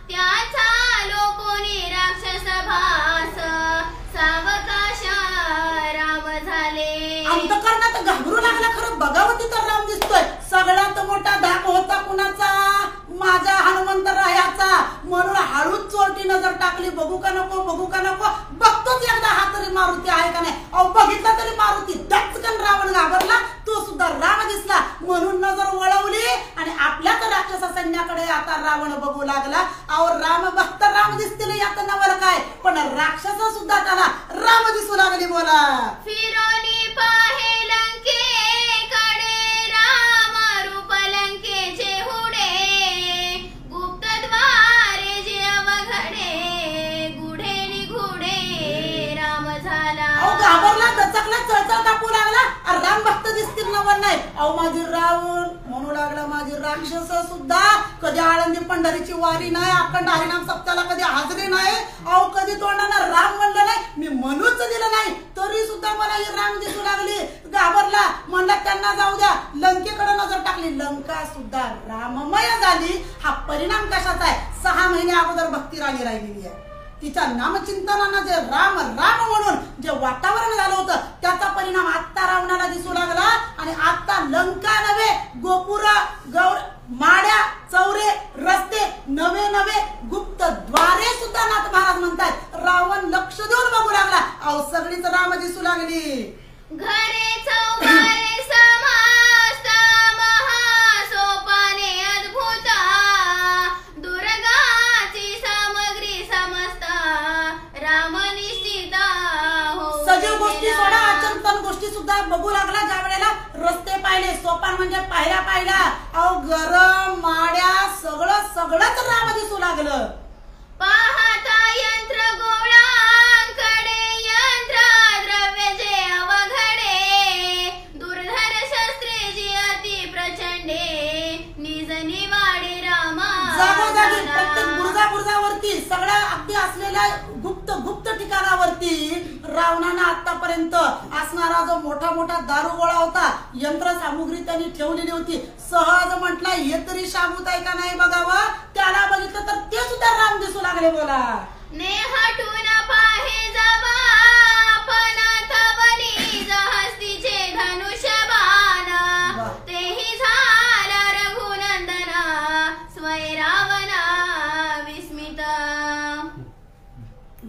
त्याचा लोकोनी राक्षस भास सावकाशा राम झाले. अंतकरणात घाबरू लागला. खरं बघावं तिथं राम दिसतोय. सगळ्यात मोठा धाक होता कुणाचा? माझ्या हनुमंतरायाचा. म्हणून हळूच चोरटी नजर टाकली, बघू का नको, बघू का नको, बघतोच एकदा हा तरी मारुती आहे का नाही. अहो बघितला तरी मारुती, दचकन रावण घाबरला, तो सुद्धा राम दिसला. म्हणून नजर वळवली आणि आपल्याच राक्षसा सैन्याकडे आता रावण बघू लागला. अहो राम भक्त राम दिसतील यात नवल काय, पण राक्षस सुद्धा त्याला राम दिसू लागली. बोला. फिरोनी पाहे लंकेकडे राम रूप लंकेचे हुडे, गुप्त द्वारे जे अवघडे, गुढे निगुढे राम झाला. अहो घाबरला, दचकला, चळचळ कापू लागला. राम भक्त दिसतील नवल नाही. अहो माझी रावण म्हणू लागला, माझी राक्षस सुद्धा कधी आळंदी पंढरीची वारी नाही, अखंड हरिनाम सप्ताला कधी हाजरी नाही, अहो कधी तोंडाला राम म्हणलं नाही, मी म्हणूच दिलं नाही, तरी सुद्धा मला ही राम दिसू लागली. घाबरला, म्हणला त्यांना जाऊ द्या. लंकेकडे नजर टाकली, लंका सुद्धा राममय झाली. हा परिणाम कशाचा आहे? 6 महिने अगोदर भक्ती राणी राहिलेली आहे. तिच्या नामचिंतनानं जे राम राम म्हणून जे वातावरण झालं होतं त्याचा परिणाम आता रावणाला दिसू लागला. आणि आता लंका नव्हे, गोपुर, गौर, माड्या, चौरे, रस्ते, नवे नवे गुप्त द्वारे सुद्धा नाथ महाराज म्हणतात रावण लक्ष देऊन बघू लागला. अहो सगळीच राम दिसू लागली. घरे चौबारे समस्त महासोपाने अद्भुत, दुर्गाची सामग्री समस्त राम निश्चित हो. सजीव गोष्टी सोडा, अचंतन गोष्टी सुद्धा बघू लागला. ज्या वेळेला रस्ते पाहिले, सोपान म्हणजे पायऱ्या पाहिल्या, अहो गरम माड्या सगळंच राम दिसू लागलं. पाहता यंत्र गोळांकडे, यंत्र द्रव्य जे अवघडे, दुर्धर शस्त्रे जी अति प्रचंडे, निज निवाडे रामा. जागोजागी प्रत्येक बुरुजावरती, सगळ्या अगदी असलेल्या गुप्त ठिकाणावरती रावणानं आतापर्यंत असणारा जो मोठा मोठा दारुगोळा होता, यंत्रसामुग्री त्यांनी ठेवलेली होती. सहज म्हटलं हे तरी शाबूत आहे का नाही बघावं, त्याला बघितलं तर ते सुद्धा राम दिसू लागले. बोला. नेहटून पाहे जावा पनाथ बनी, हस्तीचे धनुष्यबाण, तेही झाला रघुनंदना, स्वय रावणा विस्मित.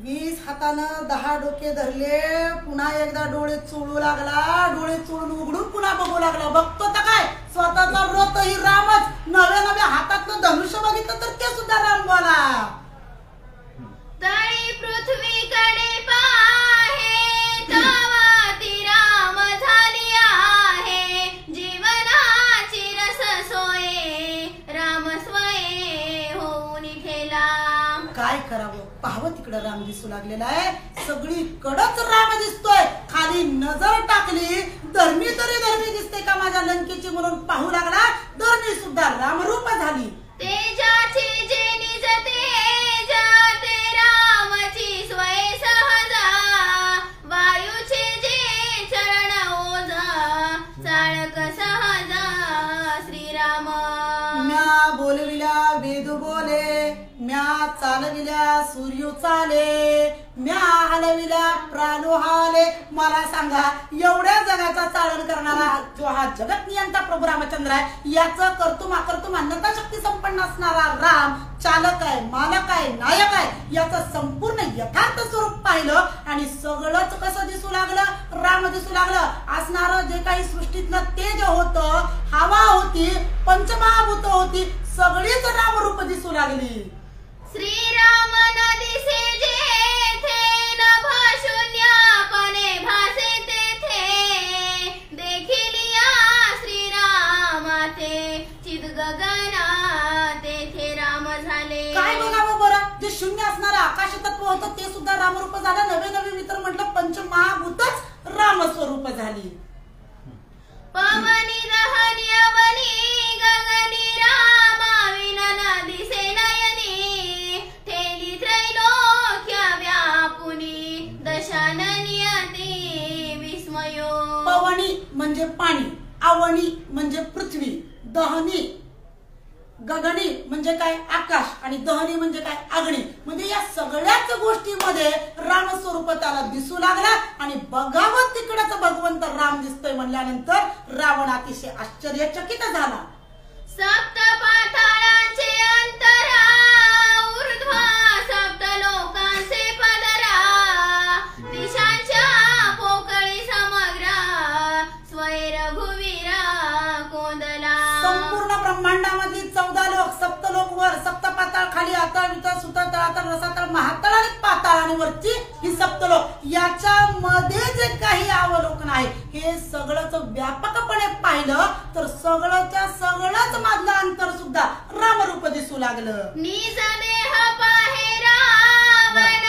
20 हातानं 10 डोके धरले, पुन्हा एकदा डोळे चोळू लागला. डोळे चोळून उघडून पुन्हा बघू लागला. बघतो तर काय, स्वतःचा व्रत ही रामच. नवे हातातलं धनुष्य बघितलं तर ते सुद्धा राम. बोला. तळी पृथ्वीकडे पाहे, तवा ती राम झाली आहे, जीवनाची रस सोये, राम स्वये होऊन ठेला. काय करावं, पाहावं तिकडं राम दिसू लागलेला आहे. सगळीकडंच राम दिसतोय. खाली नजर टाकली, धरणी तरी धरणी दिसते का माझ्या लंकेची म्हणून पाहू लागला. धरणी सुद्धा रामरूप झाली. तेजाचे जे निज तेज, ते रामची स्वय सहजा, वायूचे जे चरण ओझा, चाळक सहजा श्रीराम. म्या बोलविल्या वेद बोले, म्या चालविल्या सूर्य चाले, म्या हलविल्या प्राणो हाले. मला सांगा, एवढ्या जगाचा चालन करणारा जो हा जगत नियंता प्रभू रामचंद्र आहे, याचं कर्तुम अकर्तुम अन्नता शक्ती संपन्न असणारा राम चालक आहे, मालक आहे, नायक आहे, याचं संपूर्ण यथार्थ स्वरूप पाहिलं आणि सगळंच कसं दिसू लागलं, राम दिसू लागलं. असणारं जे काही सृष्टीतलं तेज होतं, हवा होती, पंचमहाभूत होती, सगळीच रामरूप दिसू लागली. श्रीराम न दिसे जेथे, नभ शून्यपणे भासे तेथे, देखिलिया श्रीराम ते चिद गगना, तेथे राम झाले. काय बघावं बरं, जे शून्य असणारं आकाश तत्व होतं ते सुद्धा रामरूप झालं. नवे मित्र म्हटलं पंचमहाभूतच रामस्वरूप झाली. पवनी रहनी अवनी गगनी, रामा विना न दिसे नयनी, ठेली त्रैलोक्य व्यापुनी, दशाननी अति विस्मयो. पवनी म्हणजे पाणी, आवणी म्हणजे पृथ्वी, दहनी गगनी म्हणजे काय आकाश आणि दहनी म्हणजे काय अग्नी, म्हणजे या सगळ्याच गोष्टीमध्ये रामस्वरूप त्याला दिसू लागला आणि बघावं तिकडच भगवंत राम दिसतोय म्हणल्यानंतर रावण अतिशय आश्चर्यचकित झाला. सप्त पाताळांचे अंतरा ऊर्ध्व सप्त लोकांचे पदरा दिशांच्या पोकळी समग्र स्वैर भुवीरा कोंदला. संपूर्ण ब्रह्मांडामधली 14 लोक, सप्त लोक वर, सप्त पाताळ खाली, आता वितर सुतर तळातळ रसातळ महातळ आणि पाताळ आणि वरची ही सप्त लोक, याच्यामध्ये जे काही अवलोकन आहे हे सगळंच व्यापकपणे पाहिलं तर सगळंच्या सगळंच मधलं अंतर सुद्धा रामरूप दिसू लागलं. निज देह पाहे रावण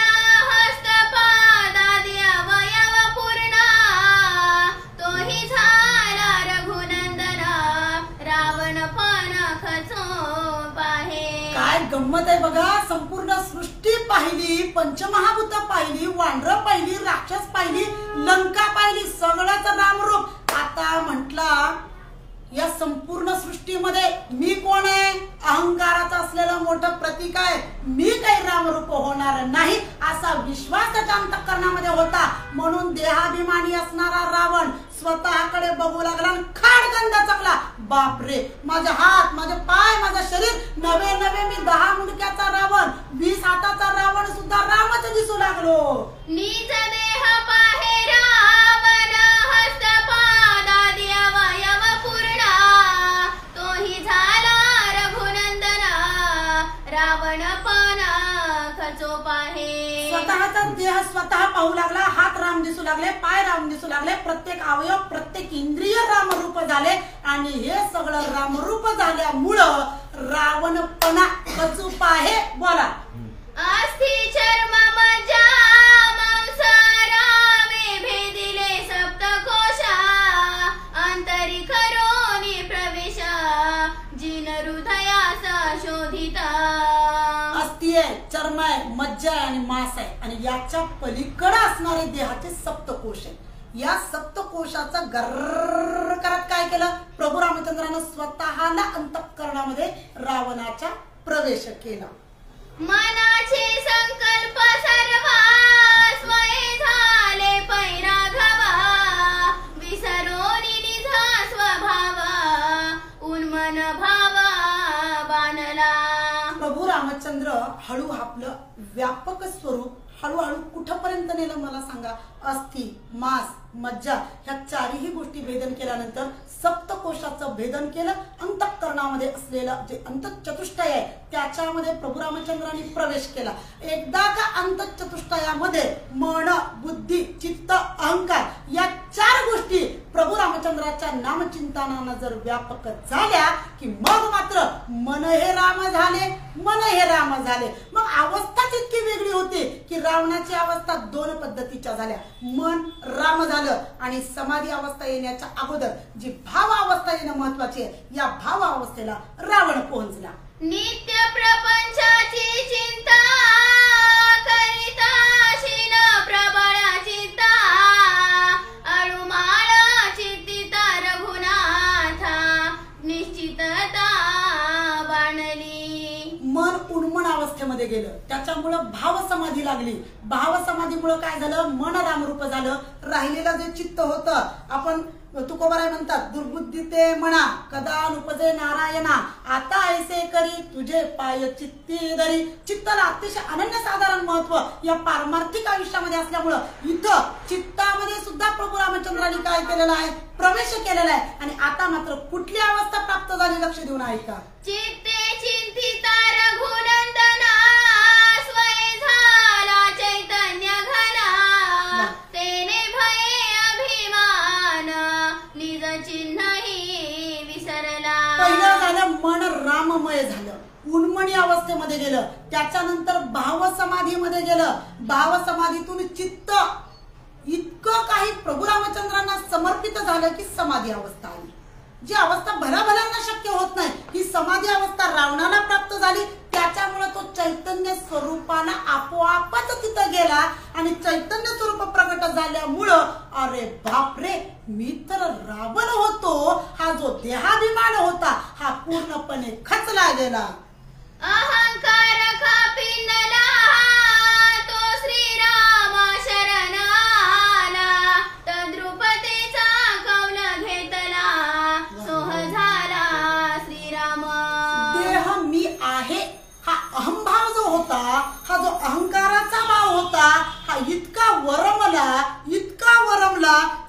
हस्त पादादी अवयव पूर्ण तोही झाला रघुनंदना रावण पण खचो पाहे. काय गंमत आहे बघा, संपूर्ण सृष्टी पाहिली, पंचमहाभूत पाहिली, वानर पाहिली, राक्षस पाहिली, लंका पाहिली, सगळंच रामरूप. आता म्हटला या संपूर्ण सृष्टीमध्ये मी कोण आहे, अहंकाराचं असलेलं मोठं प्रतीक आहे, मी काही रामरूप होणार नाही असा विश्वास त्याच्या अंतःकरणामध्ये होता. म्हणून देहाभिमानी असणारा रावण स्वतःकडे बघू लागला आणि खाडगंध चकला. बापरे, माझे हात, माझे पाय, माझं शरीर, नवे नवे मी 10 मुंडक्याचा रावण, 20 हाताचा रावण सुद्धा रामच दिसू लागलो. निज देह पाहे रावण हस्त पादादी अवयव पूर्ण तोही झाला रघुनंदना रावण पण खचो पाहे. स्वतःचा देह स्वतः पाहू लागला, हात राम दिसू लागले, पाय राम दिसू लागले, प्रत्येक अवयव, प्रत्येक इंद्रिय रामरूप झाले आणि हे सगळं रामरूप झाल्यामुळं रावणपणा खचू पाहे. बोला. अस्थि चर्म मज्जा मांस रामे भेदिले सप्तकोशा अंतरी करोनी प्रवेश जिन हृदयाचा शोधिता. अस्थि आहे, चर्म आहे, मज्जा आहे आणि मांस आहे आणि याच्या पलीकडे असणारे देहाचे सप्तकोश आहे. या सप्तकोशाचा गर्र करत काय केलं, प्रभू रामचंद्रानं स्वतःला अंतःकरणामध्ये रावणाच्या प्रवेश केला. मनाचे संकल्प सर्वा स्वय झाले पैराघवा विसरोनी निजा स्वभावा उन्मन भावा बाणला. प्रभू रामचंद्र हळू आपलं व्यापक स्वरूप हळूहळू कुठपर्यंत नेलं मला सांगा. अस्थि, मांस, मज्जा ह्या चारही गोष्टी भेदन केल्यानंतर सप्तकोशाचं भेदन केलं. अंतःकरणामध्ये असलेलं जे अंतःचतुष्टय आहे त्याच्यामध्ये प्रभू रामचंद्रांनी प्रवेश केला. एकदा का अंतःचतुष्टयामध्ये मन, बुद्धी, चित्त, अहंकार या 4 गोष्टी प्रभू रामचंद्राच्या नामचिंतनानं जर व्यापक झाल्या की मग मात्र मन हे राम झाले, मन हे राम झाले. मग अवस्थाच इतकी वेगळी होती की रावणाची अवस्था 2 पद्धतीच्या झाल्या. मन राम झालं आणि समाधी अवस्था येण्याच्या अगोदर जी भाव अवस्था येणं महत्वाची आहे, या भाव अवस्थेला रावण पोहोचला. नित्य प्रपंचाची चिंता करिता शीन प्रबळ चित्ता अळुमाळ चित्तिता रघुनाथा निश्चितता बाणली. मन उन्मन अवस्थेमध्ये गेलं, त्याच्यामुळं भाव समाधी लागली. भाव समाधीमुळे काय झालं, मन रामरूप झालं. राहिलेलं जे चित्त होतं, आपण तुकोबाराय म्हणतात दुर्बुद्धी ते म्हणा कदा उपजे नारायणा आता ऐसे करी तुझे पाय चित्ती दरी. चित्ताला अतिशय अनन्यसाधारण महत्व या पारमार्थिक आयुष्यामध्ये असल्यामुळं इथं चित्तामध्ये सुद्धा प्रभू रामचंद्रांनी काय केलेलं आहे, प्रवेश केलेला आहे. आणि आता मात्र कुठली अवस्था प्राप्त झाली लक्ष देऊन ऐका. चित्ते चिंतिता रघुनंदना स्वय झाला चैतन्य घना तेने भये अभिमान निज चिन्हही विसरला. पहिलं झालं मन राममय झालं, उन्मणी अवस्थेमध्ये गेलं. त्याच्यानंतर भाव समाधीमध्ये गेलं. भाव समाधीतून चित्त इतकं काही प्रभू रामचंद्रांना समर्पित झालं की समाधी अवस्था आली. जी अवस्था भल्याभल्यांना शक्य होत नाही, ही समाधी अवस्था रावणाला प्राप्त झाली. त्याच्यामुळे तो चैतन्य स्वरूपाला आपोआपच तिथं गेला आणि चैतन्य स्वरूप प्रकट झाल्यामुळं अरे बापरे, मी तर रावण होतो, हा जो देहाभिमान होता हा पूर्णपणे खचला गेला. अहंकार कापिनला तो श्रीराम शरणाला, तद्रुपतेचा कौल घेतला सोह झाला श्रीराम. देह मी आहे हा अहंभाव जो होता, हा जो अहंकाराचा भाव होता, हा इतका वरमला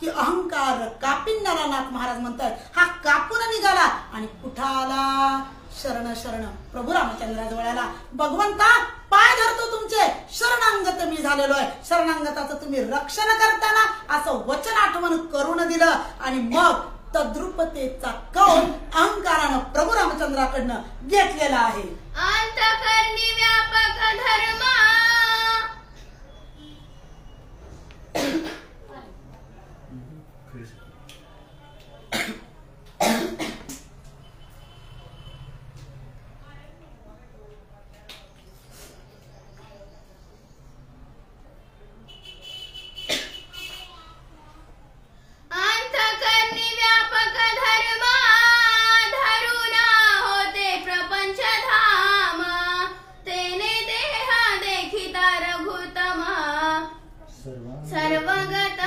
की अहंकार कापिन्याला नाथ महाराज म्हणतात हा कापून निघाला आणि कुठाला शरण शरण प्रभू रामचंद्राजवळ आला. भगवंता पाय धरतो तुमचे, शरणांगत मी झालेलो आहे. शरणांगताचं तुम्ही रक्षण करताना असं वचन आठवण करून दिलं आणि मग तद्रुपतेचा कौल अहंकारानं प्रभू रामचंद्राकडनं घेतलेला आहे. अंतकरणी व्यापक धर्मा सर्वगत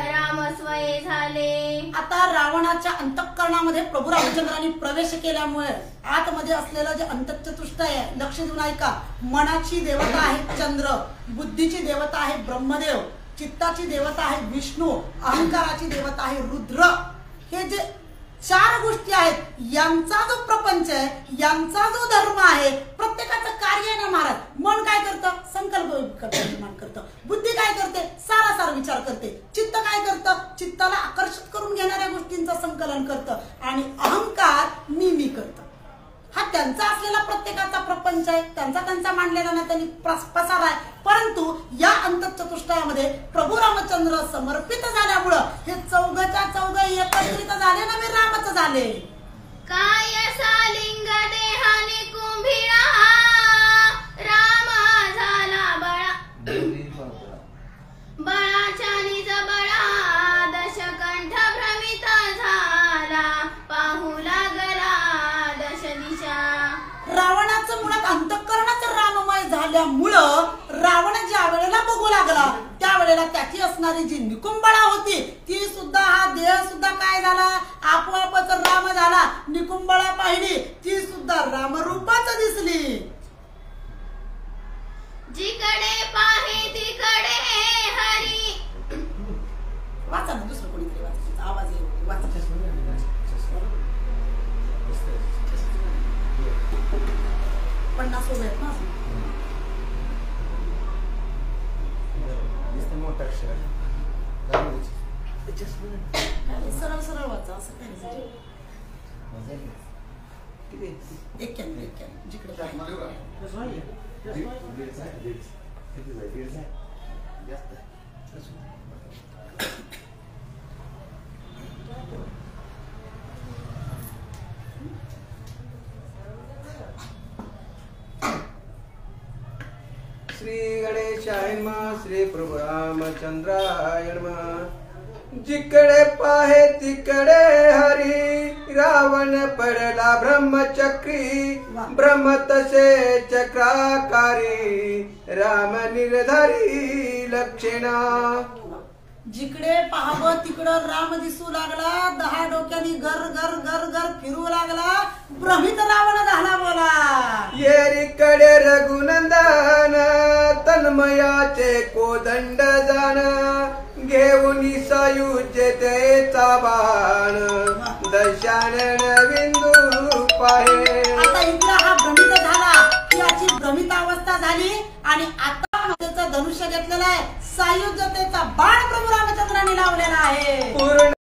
रामस्वये झाले. आता रावणाच्या अंतःकरणामध्ये प्रभू रामचंद्रांनी प्रवेश केल्यामुळे आतमध्ये असलेलं जे अंतःचतुष्ट आहे, लक्ष देऊन ऐका, मनाची देवता आहे चंद्र, बुद्धीची देवता आहे ब्रह्मदेव, चित्ताची देवता आहे विष्णू, अहंकाराची देवता आहे रुद्र. हे जे 4 गोष्टी आहेत, यांचा जो प्रपंच आहे, यांचा जो धर्म आहे, प्रत्येकाचं कार्य आहे ना महाराज. मन काय करतं? संकल्प निर्माण करतं. बुद्धी काय करते? सारासार विचार करते. चित्त काय करतं? चित्ताला आकर्षित करून घेणाऱ्या गोष्टींचं संकलन करतं. आणि अहंकार मी करतं. हा त्यांचा असलेला प्रत्येकाचा प्रपंच आहे, त्यांचा मांडलेला ना त्यांनी पसार आहे. परंतु या अंतःचतुष्टयामध्ये प्रभू रामचंद्र समर्पित झाल्यामुळं हे चौघच्या चौघ एकत्रित झाले ना, मी रामच झाले. काय सालिंग देहाने कुंभिरा राम झाला बळा, बळाच्या निज बळा दशकंठ भ्रमित झाला, पाहू लागला दश दिशा. रावणाचं मुळात अंतःकरणाचं राममय झाल्यामुळं रावण ज्या वेळेला बघू लागला त्यावेळेला त्याची असणारी जी निकुंबळा होती ती सुद्धा, हा देह सुद्धा काय झाला, आपोआपच राम झाला. निकुंबळा पाहिली ती सुद्धा रामरूपाच दिसली. जिकडे पाहे तिकडे हरी. वाचा ना, दुसरं कोणीतरी वाचा, आवाज येईल वाचा. पन्नास उभे आहेत ना. सरळ सरळ वाचा, असं काय एक्क्याण्णव जिकडे श्री गणेशाय नमः. श्री प्रभु रामचंद्राय नमः. जिकडे पाहे तिकडे हरी, रावण पडला ब्रह्मचक्री, ब्रह्म तसे चक्राकारी, राम निर्धारी लक्षणा. जिकडे पाहावं तिकडं राम दिसू लागला, 10 डोक्यानी गर गर गर गर फिरू लागला, भ्रमित रावण झाला बोला. येरीकडे रघुनंदन, तन्मयाचे कोदंड जाण, घेऊन सायुज्यतेचा बाण, दशानन बिंदू पाहे. आता इथला हा भ्रमित झाला, याची भ्रमित अवस्था झाली आणि आता त्याचं धनुष्य घेतलेलं आहे, सायुज्यतेचा बाण प्रभू रामचंद्रांनी लावलेला आहे. पूर्ण